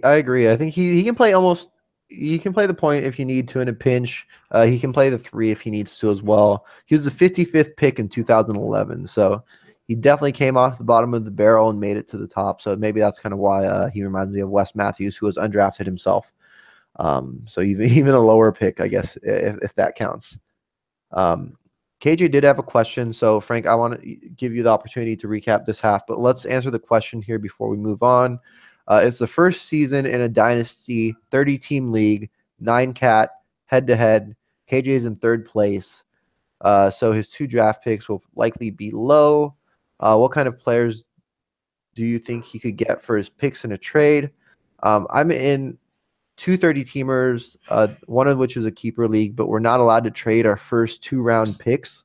I agree. I think he can play almost. He can play the point if you need to in a pinch. He can play the three if he needs to as well. He was the 55th pick in 2011, so he definitely came off the bottom of the barrel and made it to the top. So maybe that's kind of why he reminds me of Wes Matthews, who was undrafted himself. So even a lower pick, I guess, if that counts. Um, KJ did have a question, so Frank, I want to give you the opportunity to recap this half, but let's answer the question here before we move on. It's the first season in a dynasty 30-team league, 9-cat, head-to-head. KJ's in third place, so his 2 draft picks will likely be low. What kind of players do you think he could get for his picks in a trade? I'm in 2 30-teamers, one of which is a keeper league, but we're not allowed to trade our first 2-round picks,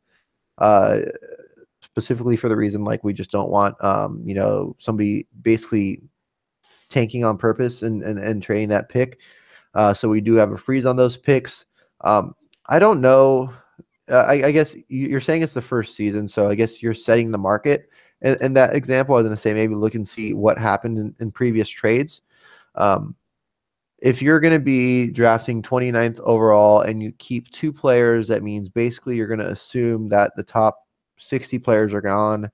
uh, specifically for the reason like we just don't want somebody basically tanking on purpose and trading that pick. So we do have a freeze on those picks. I don't know. I guess you're saying it's the first season, so I guess you're setting the market. And that example, I was going to say maybe look and see what happened in previous trades. Um, if you're going to be drafting 29th overall and you keep 2 players, that means basically you're going to assume that the top 60 players are gone.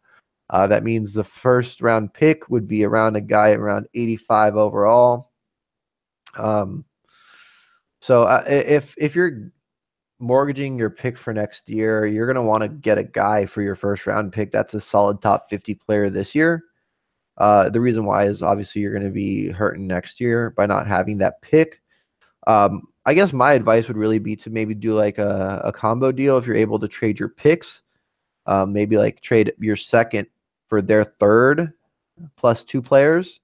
That means the first round pick would be around a guy around 85 overall. Um, so if you're mortgaging your pick for next year, you're going to want to get a guy for your first round pick that's a solid top 50 player this year. The reason why is obviously you're going to be hurting next year by not having that pick. I guess my advice would really be to maybe do like a combo deal if you're able to trade your picks. Maybe like trade your second for their third plus 2 players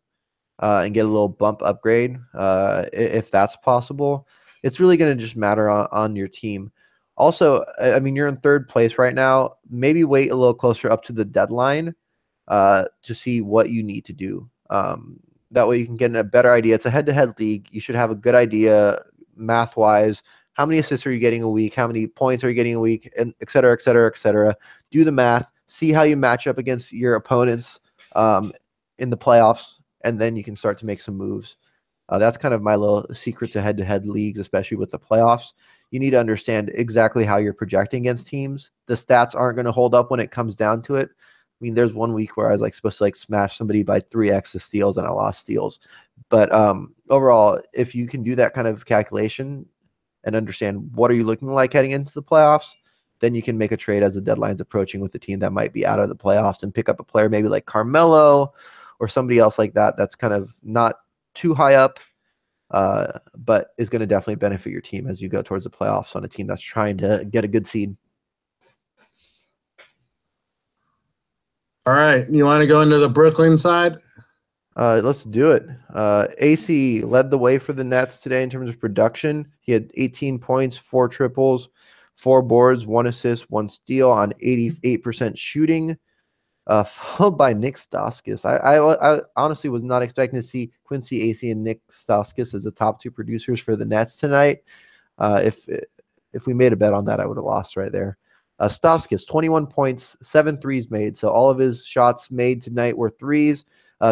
and get a little bump upgrade if that's possible. It's really going to just matter on your team. Also, I mean, you're in third place right now. Maybe wait a little closer up to the deadline to see what you need to do. That way you can get a better idea. It's a head-to-head league. You should have a good idea math-wise. How many assists are you getting a week? How many points are you getting a week? And et cetera, et cetera, et cetera. Do the math. See how you match up against your opponents in the playoffs, and then you can start to make some moves. That's kind of my little secret to head-to-head leagues, especially with the playoffs. You need to understand exactly how you're projecting against teams. The stats aren't going to hold up when it comes down to it. I mean, there's one week where I was like supposed to like smash somebody by 3x the steals and I lost steals. But overall, if you can do that kind of calculation and understand what are you looking like heading into the playoffs, then you can make a trade as the deadline's approaching with a team that might be out of the playoffs and pick up a player maybe like Carmelo or somebody else like that that's kind of not too high up, but is going to definitely benefit your team as you go towards the playoffs on a team that's trying to get a good seed. All right. You want to go into the Brooklyn side? Let's do it. AC led the way for the Nets today in terms of production. He had 18 points, 4 triples, 4 boards, 1 assist, 1 steal on 88% shooting, followed by Nick Stauskas. I honestly was not expecting to see Quincy AC and Nick Stauskas as the top 2 producers for the Nets tonight. If we made a bet on that, I would have lost right there. Stauskas, 21 points, 7 threes made. So all of his shots made tonight were threes.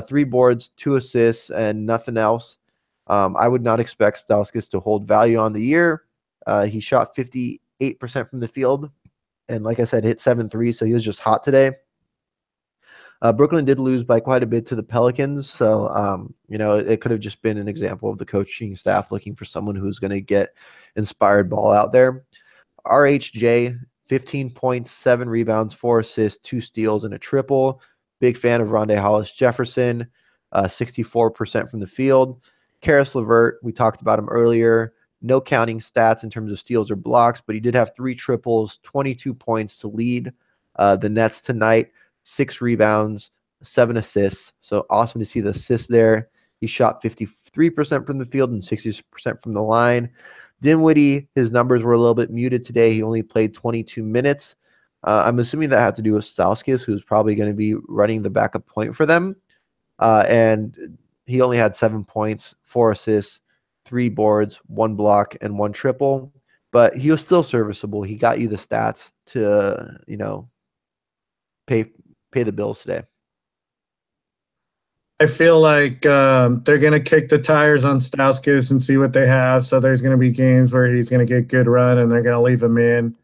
3 boards, 2 assists, and nothing else. I would not expect Stauskas to hold value on the year. He shot 58% from the field, and like I said, hit 7 threes, so he was just hot today. Brooklyn did lose by quite a bit to the Pelicans, so it could have just been an example of the coaching staff looking for someone who's going to get inspired ball out there. RHJ, 15 points, 7 rebounds, 4 assists, 2 steals, and a triple. Big fan of Rondé Hollis Jefferson, 64% from the field. Karis LeVert, we talked about him earlier. No counting stats in terms of steals or blocks, but he did have 3 triples, 22 points to lead the Nets tonight, 6 rebounds, 7 assists. So awesome to see the assists there. He shot 53% from the field and 60% from the line. Dinwiddie, his numbers were a little bit muted today. He only played 22 minutes. I'm assuming that had to do with Stauskas, who's probably going to be running the backup point for them. And he only had 7 points, 4 assists, 3 boards, 1 block, and 1 triple. But he was still serviceable. He got you the stats to, pay the bills today. I feel like they're going to kick the tires on Stauskas and see what they have. So there's going to be games where he's going to get good run and they're going to leave him in.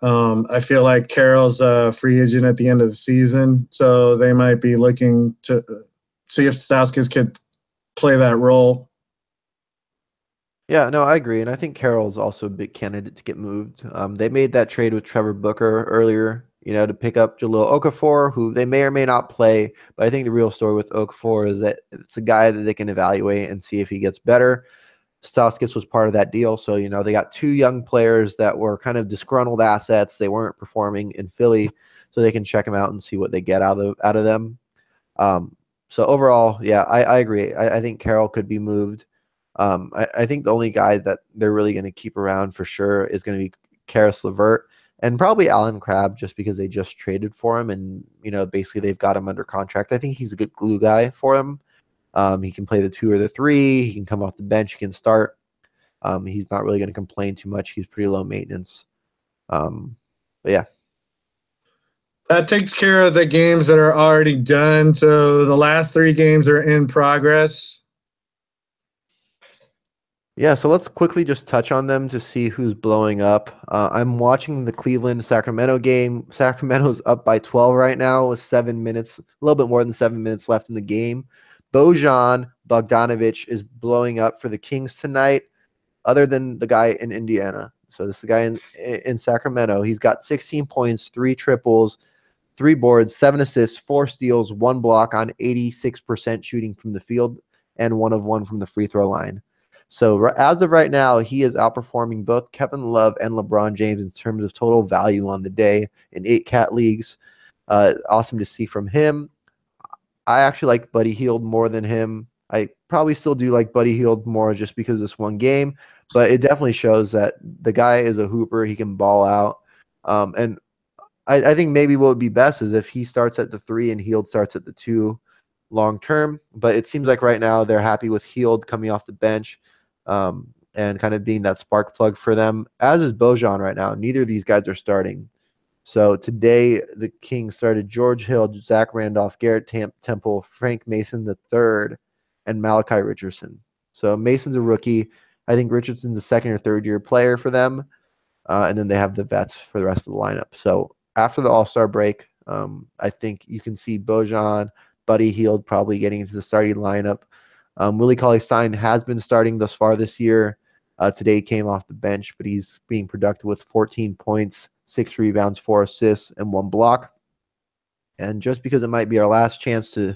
I feel like Carroll's a free agent at the end of the season, so they might be looking to see if Stauskas could play that role. Yeah, no, I agree, and I think Carroll's also a big candidate to get moved. They made that trade with Trevor Booker earlier, to pick up Jahlil Okafor, who they may or may not play. But I think the real story with Okafor is that it's a guy that they can evaluate and see if he gets better. Stauskas was part of that deal, so they got 2 young players that were kind of disgruntled assets. They weren't performing in Philly, so they can check them out and see what they get out of them. So overall, yeah, I agree. I think Carroll could be moved. I think the only guy that they're really going to keep around for sure is going to be Karis LeVert and probably Alan Crabb, just because they just traded for him and basically they've got him under contract. I think he's a good glue guy for him. He can play the 2 or the 3. He can come off the bench. He can start. He's not really going to complain too much. He's pretty low maintenance. But yeah. That takes care of the games that are already done. So the last 3 games are in progress. Yeah, so let's quickly just touch on them to see who's blowing up. I'm watching the Cleveland Sacramento game. Sacramento's up by 12 right now with 7 minutes, a little bit more than 7 minutes left in the game. Bojan Bogdanovic is blowing up for the Kings tonight, other than the guy in Indiana. So this is the guy in Sacramento. He's got 16 points, 3 triples, 3 boards, 7 assists, 4 steals, 1 block on 86% shooting from the field, and 1 of 1 from the free throw line. So as of right now, he is outperforming both Kevin Love and LeBron James in terms of total value on the day in 8 cat leagues. Awesome to see from him. I actually like Buddy Hield more than him. I probably still do like Buddy Hield more just because of this one game, but it definitely shows that the guy is a hooper. He can ball out. And I think maybe what would be best is if he starts at the 3 and Hield starts at the 2 long term. But it seems like right now they're happy with Hield coming off the bench and kind of being that spark plug for them, as is Bojan right now. Neither of these guys are starting. So today the Kings started George Hill, Zach Randolph, Garrett Temple, Frank Mason III, and Malachi Richardson. So Mason's a rookie. I think Richardson's a 2nd or 3rd year player for them. And then they have the vets for the rest of the lineup. So after the All-Star break, I think you can see Bojan, Buddy Hield probably getting into the starting lineup. Willie Cauley-Stein has been starting thus far this year. Today he came off the bench, but he's being productive with 14 points, 6 rebounds, 4 assists, and 1 block. And just because it might be our last chance to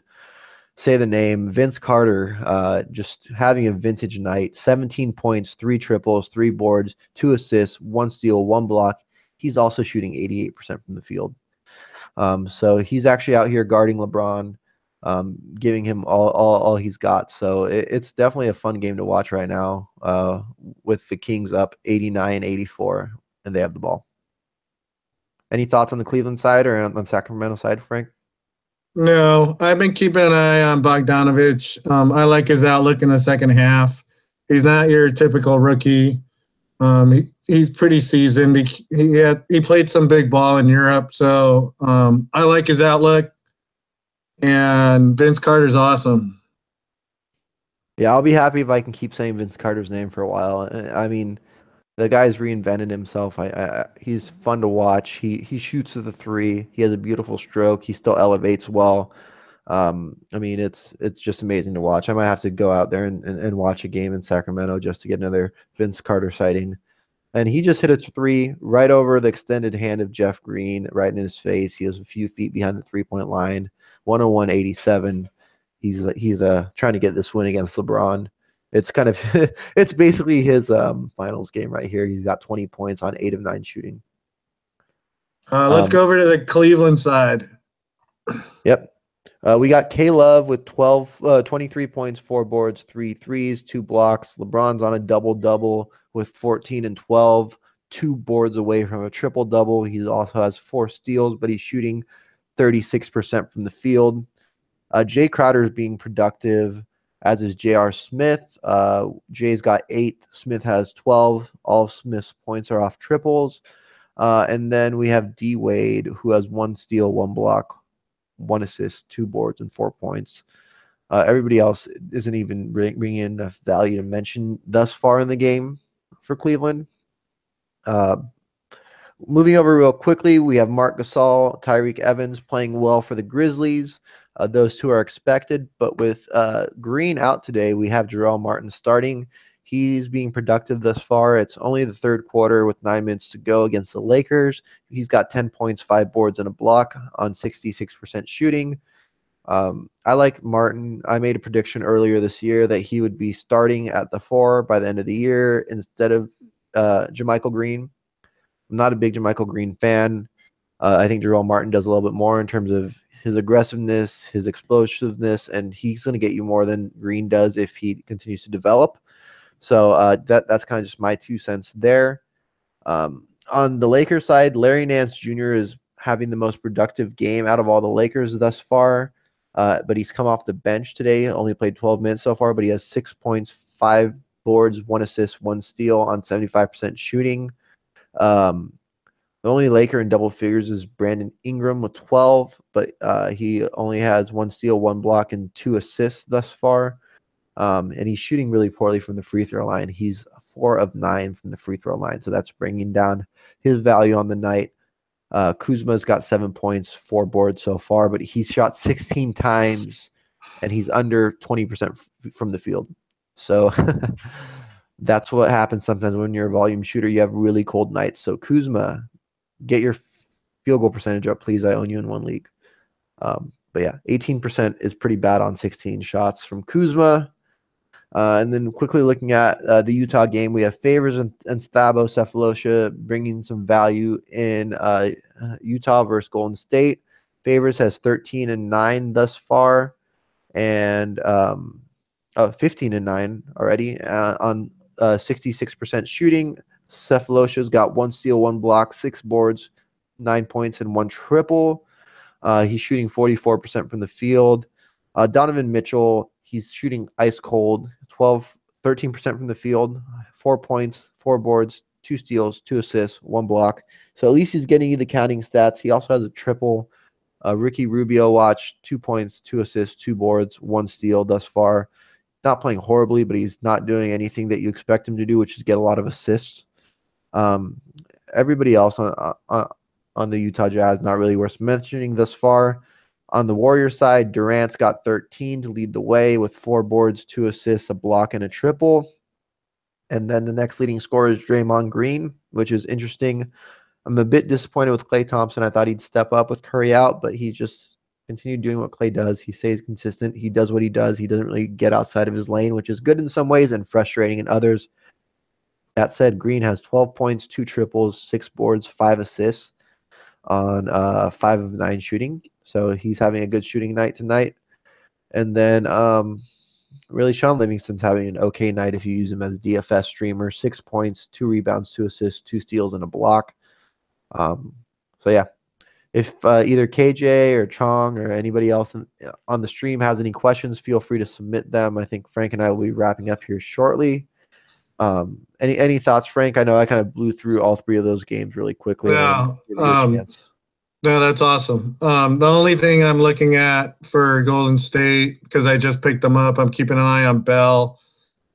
say the name, Vince Carter, just having a vintage night, 17 points, 3 triples, 3 boards, 2 assists, 1 steal, 1 block. He's also shooting 88% from the field. So he's actually out here guarding LeBron, giving him all he's got. So it's definitely a fun game to watch right now with the Kings up 89-84, and they have the ball. Any thoughts on the Cleveland side or on Sacramento side, Frank? No, I've been keeping an eye on Bogdanovic. I like his outlook in the second half. He's not your typical rookie. He's pretty seasoned. He played some big ball in Europe, so I like his outlook. And Vince Carter's awesome. Yeah, I'll be happy if I can keep saying Vince Carter's name for a while. I mean, The guy's reinvented himself. He's fun to watch. He shoots at the three. He has a beautiful stroke. He still elevates well. I mean, it's just amazing to watch. I might have to go out there and watch a game in Sacramento just to get another Vince Carter sighting. And he just hit a three right over the extended hand of Jeff Green, right in his face. He was a few feet behind the 3-point line, 101.87. He's trying to get this win against LeBron. It's kind of it's basically his finals game right here. He's got 20 points on 8 of 9 shooting. Let's go over to the Cleveland side. Yep. We got K-Love with 23 points, 4 boards, 3 threes, 2 blocks. LeBron's on a double-double with 14 and 12, 2 boards away from a triple-double. He also has 4 steals, but he's shooting 36% from the field. Jay Crowder is being productive, as is J.R. Smith. Jay's got 8. Smith has 12. All of Smith's points are off triples. And then we have D. Wade, who has 1 steal, 1 block, 1 assist, 2 boards, and 4 points. Everybody else isn't even bringing in enough value to mention thus far in the game for Cleveland. Moving over real quickly, we have Marc Gasol, Tyreke Evans playing well for the Grizzlies. Those two are expected, but with Green out today, we have Jarrell Martin starting. He's being productive thus far. It's only the third quarter with 9 minutes to go against the Lakers. He's got 10 points, 5 boards, and a block on 66% shooting. I like Martin. I made a prediction earlier this year that he would be starting at the 4 by the end of the year instead of JaMychal Green. I'm not a big JaMychal Green fan. I think Jarrell Martin does a little bit more in terms of his aggressiveness, his explosiveness, and he's going to get you more than Green does if he continues to develop. So that's kind of just my 2 cents there. On the Lakers side, Larry Nance Jr. is having the most productive game out of all the Lakers thus far, but he's come off the bench today, only played 12 minutes so far, but he has 6 points, 5 boards, 1 assist, 1 steal on 75% shooting. The only Laker in double figures is Brandon Ingram with 12, but he only has 1 steal, 1 block, and 2 assists thus far. And he's shooting really poorly from the free throw line. He's 4 of 9 from the free throw line, so that's bringing down his value on the night. Kuzma's got 7 points, 4 boards so far, but he's shot 16 times, and he's under 20% from the field. So that's what happens sometimes when you're a volume shooter. You have really cold nights. So Kuzma, get your field goal percentage up, please. I own you in 1 league. But yeah, 18% is pretty bad on 16 shots from Kuzma. And then quickly looking at the Utah game, we have Favors and Thabo Cephalosha bringing some value in Utah versus Golden State. Favors has 13 and 9 thus far, and 15 and 9 already on 66% shooting. Cephalosha's got 1 steal, 1 block, 6 boards, 9 points, and 1 triple. He's shooting 44% from the field. Donovan Mitchell, he's shooting ice cold, 13% from the field, 4 points, 4 boards, 2 steals, 2 assists, 1 block. So at least he's getting you the counting stats. He also has a triple. Ricky Rubio, watch, 2 points, 2 assists, 2 boards, 1 steal thus far. Not playing horribly, but he's not doing anything that you expect him to do, which is get a lot of assists. Everybody else on the Utah Jazz not really worth mentioning thus far. On the Warriors side, Durant's got 13 to lead the way with 4 boards, 2 assists, a block, and a triple. And then the next leading scorer is Draymond Green, which is interesting. I'm a bit disappointed with Klay Thompson. I thought he'd step up with Curry out, but he just continued doing what Klay does. He stays consistent. He does what he does. He doesn't really get outside of his lane, which is good in some ways and frustrating in others. That said, Green has 12 points, 2 triples, 6 boards, 5 assists on 5 of 9 shooting. So he's having a good shooting night tonight. And then really Sean Livingston's having an okay night if you use him as DFS streamer. 6 points, 2 rebounds, 2 assists, 2 steals, and a block. So yeah, if either KJ or Chong or anybody else on the stream has any questions, feel free to submit them. I think Frank and I will be wrapping up here shortly. Any thoughts, Frank? I know I kind of blew through all 3 of those games really quickly. No, no, that's awesome. The only thing I'm looking at for Golden State, because I just picked them up, I'm keeping an eye on Bell.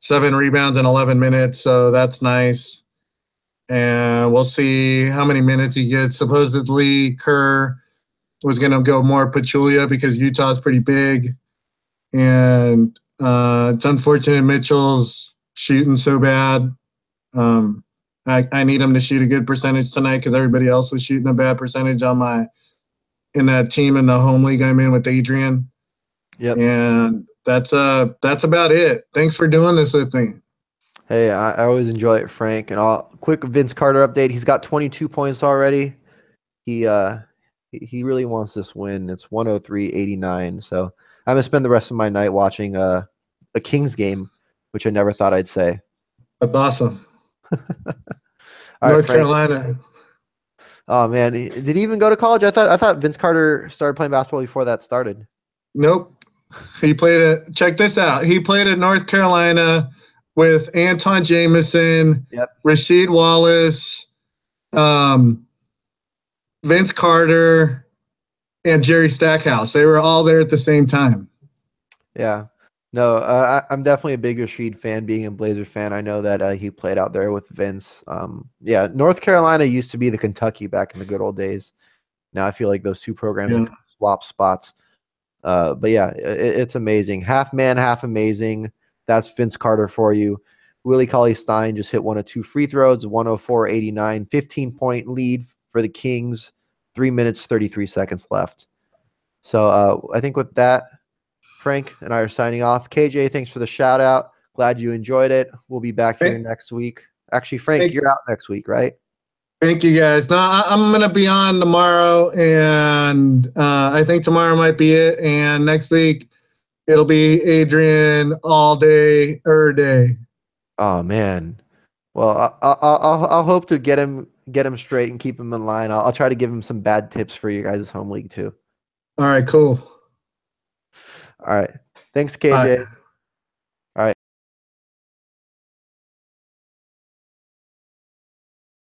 7 rebounds in 11 minutes, so that's nice. and we'll see how many minutes he gets. Supposedly, Kerr was going to go more Pachulia because Utah's pretty big, and it's unfortunate Mitchell's shooting so bad. I need him to shoot a good percentage tonight because everybody else was shooting a bad percentage in that team in the home league I'm in with Adrian. Yep. And that's about it. Thanks for doing this with me. Hey, I always enjoy it, Frank. And quick Vince Carter update. He's got 22 points already. He really wants this win. It's 103-89. So I'm gonna spend the rest of my night watching a Kings game, which I never thought I'd say. That's awesome. All right, North Frank. Carolina. Oh man, did he even go to college? I thought Vince Carter started playing basketball before that started. Nope. Check this out. He played at North Carolina with Anton Jameson, Yep. Rasheed Wallace, Vince Carter, and Jerry Stackhouse. They were all there at the same time. Yeah. No, I'm definitely a big Rasheed fan. Being a Blazer fan, I know that he played out there with Vince. Yeah, North Carolina used to be the Kentucky back in the good old days. Now I feel like those two programs have swapped spots. But yeah, it's amazing. Half man, half amazing. That's Vince Carter for you. Willie Cauley-Stein just hit one of two free throws, 104-89, 15-point lead for the Kings, 3 minutes, 33 seconds left. So I think with that, Frank and I are signing off. KJ, thanks for the shout out. Glad you enjoyed it. We'll be back here next week. Actually, Frank, you're out next week, right? Thank you, guys. No, I'm going to be on tomorrow, and I think tomorrow might be it. And next week, it'll be Adrian all day, day. Oh man. Well, I'll hope to get him straight and keep him in line. I'll try to give him some bad tips for you guys' home league too. All right, cool. All right. Thanks, KJ. Bye.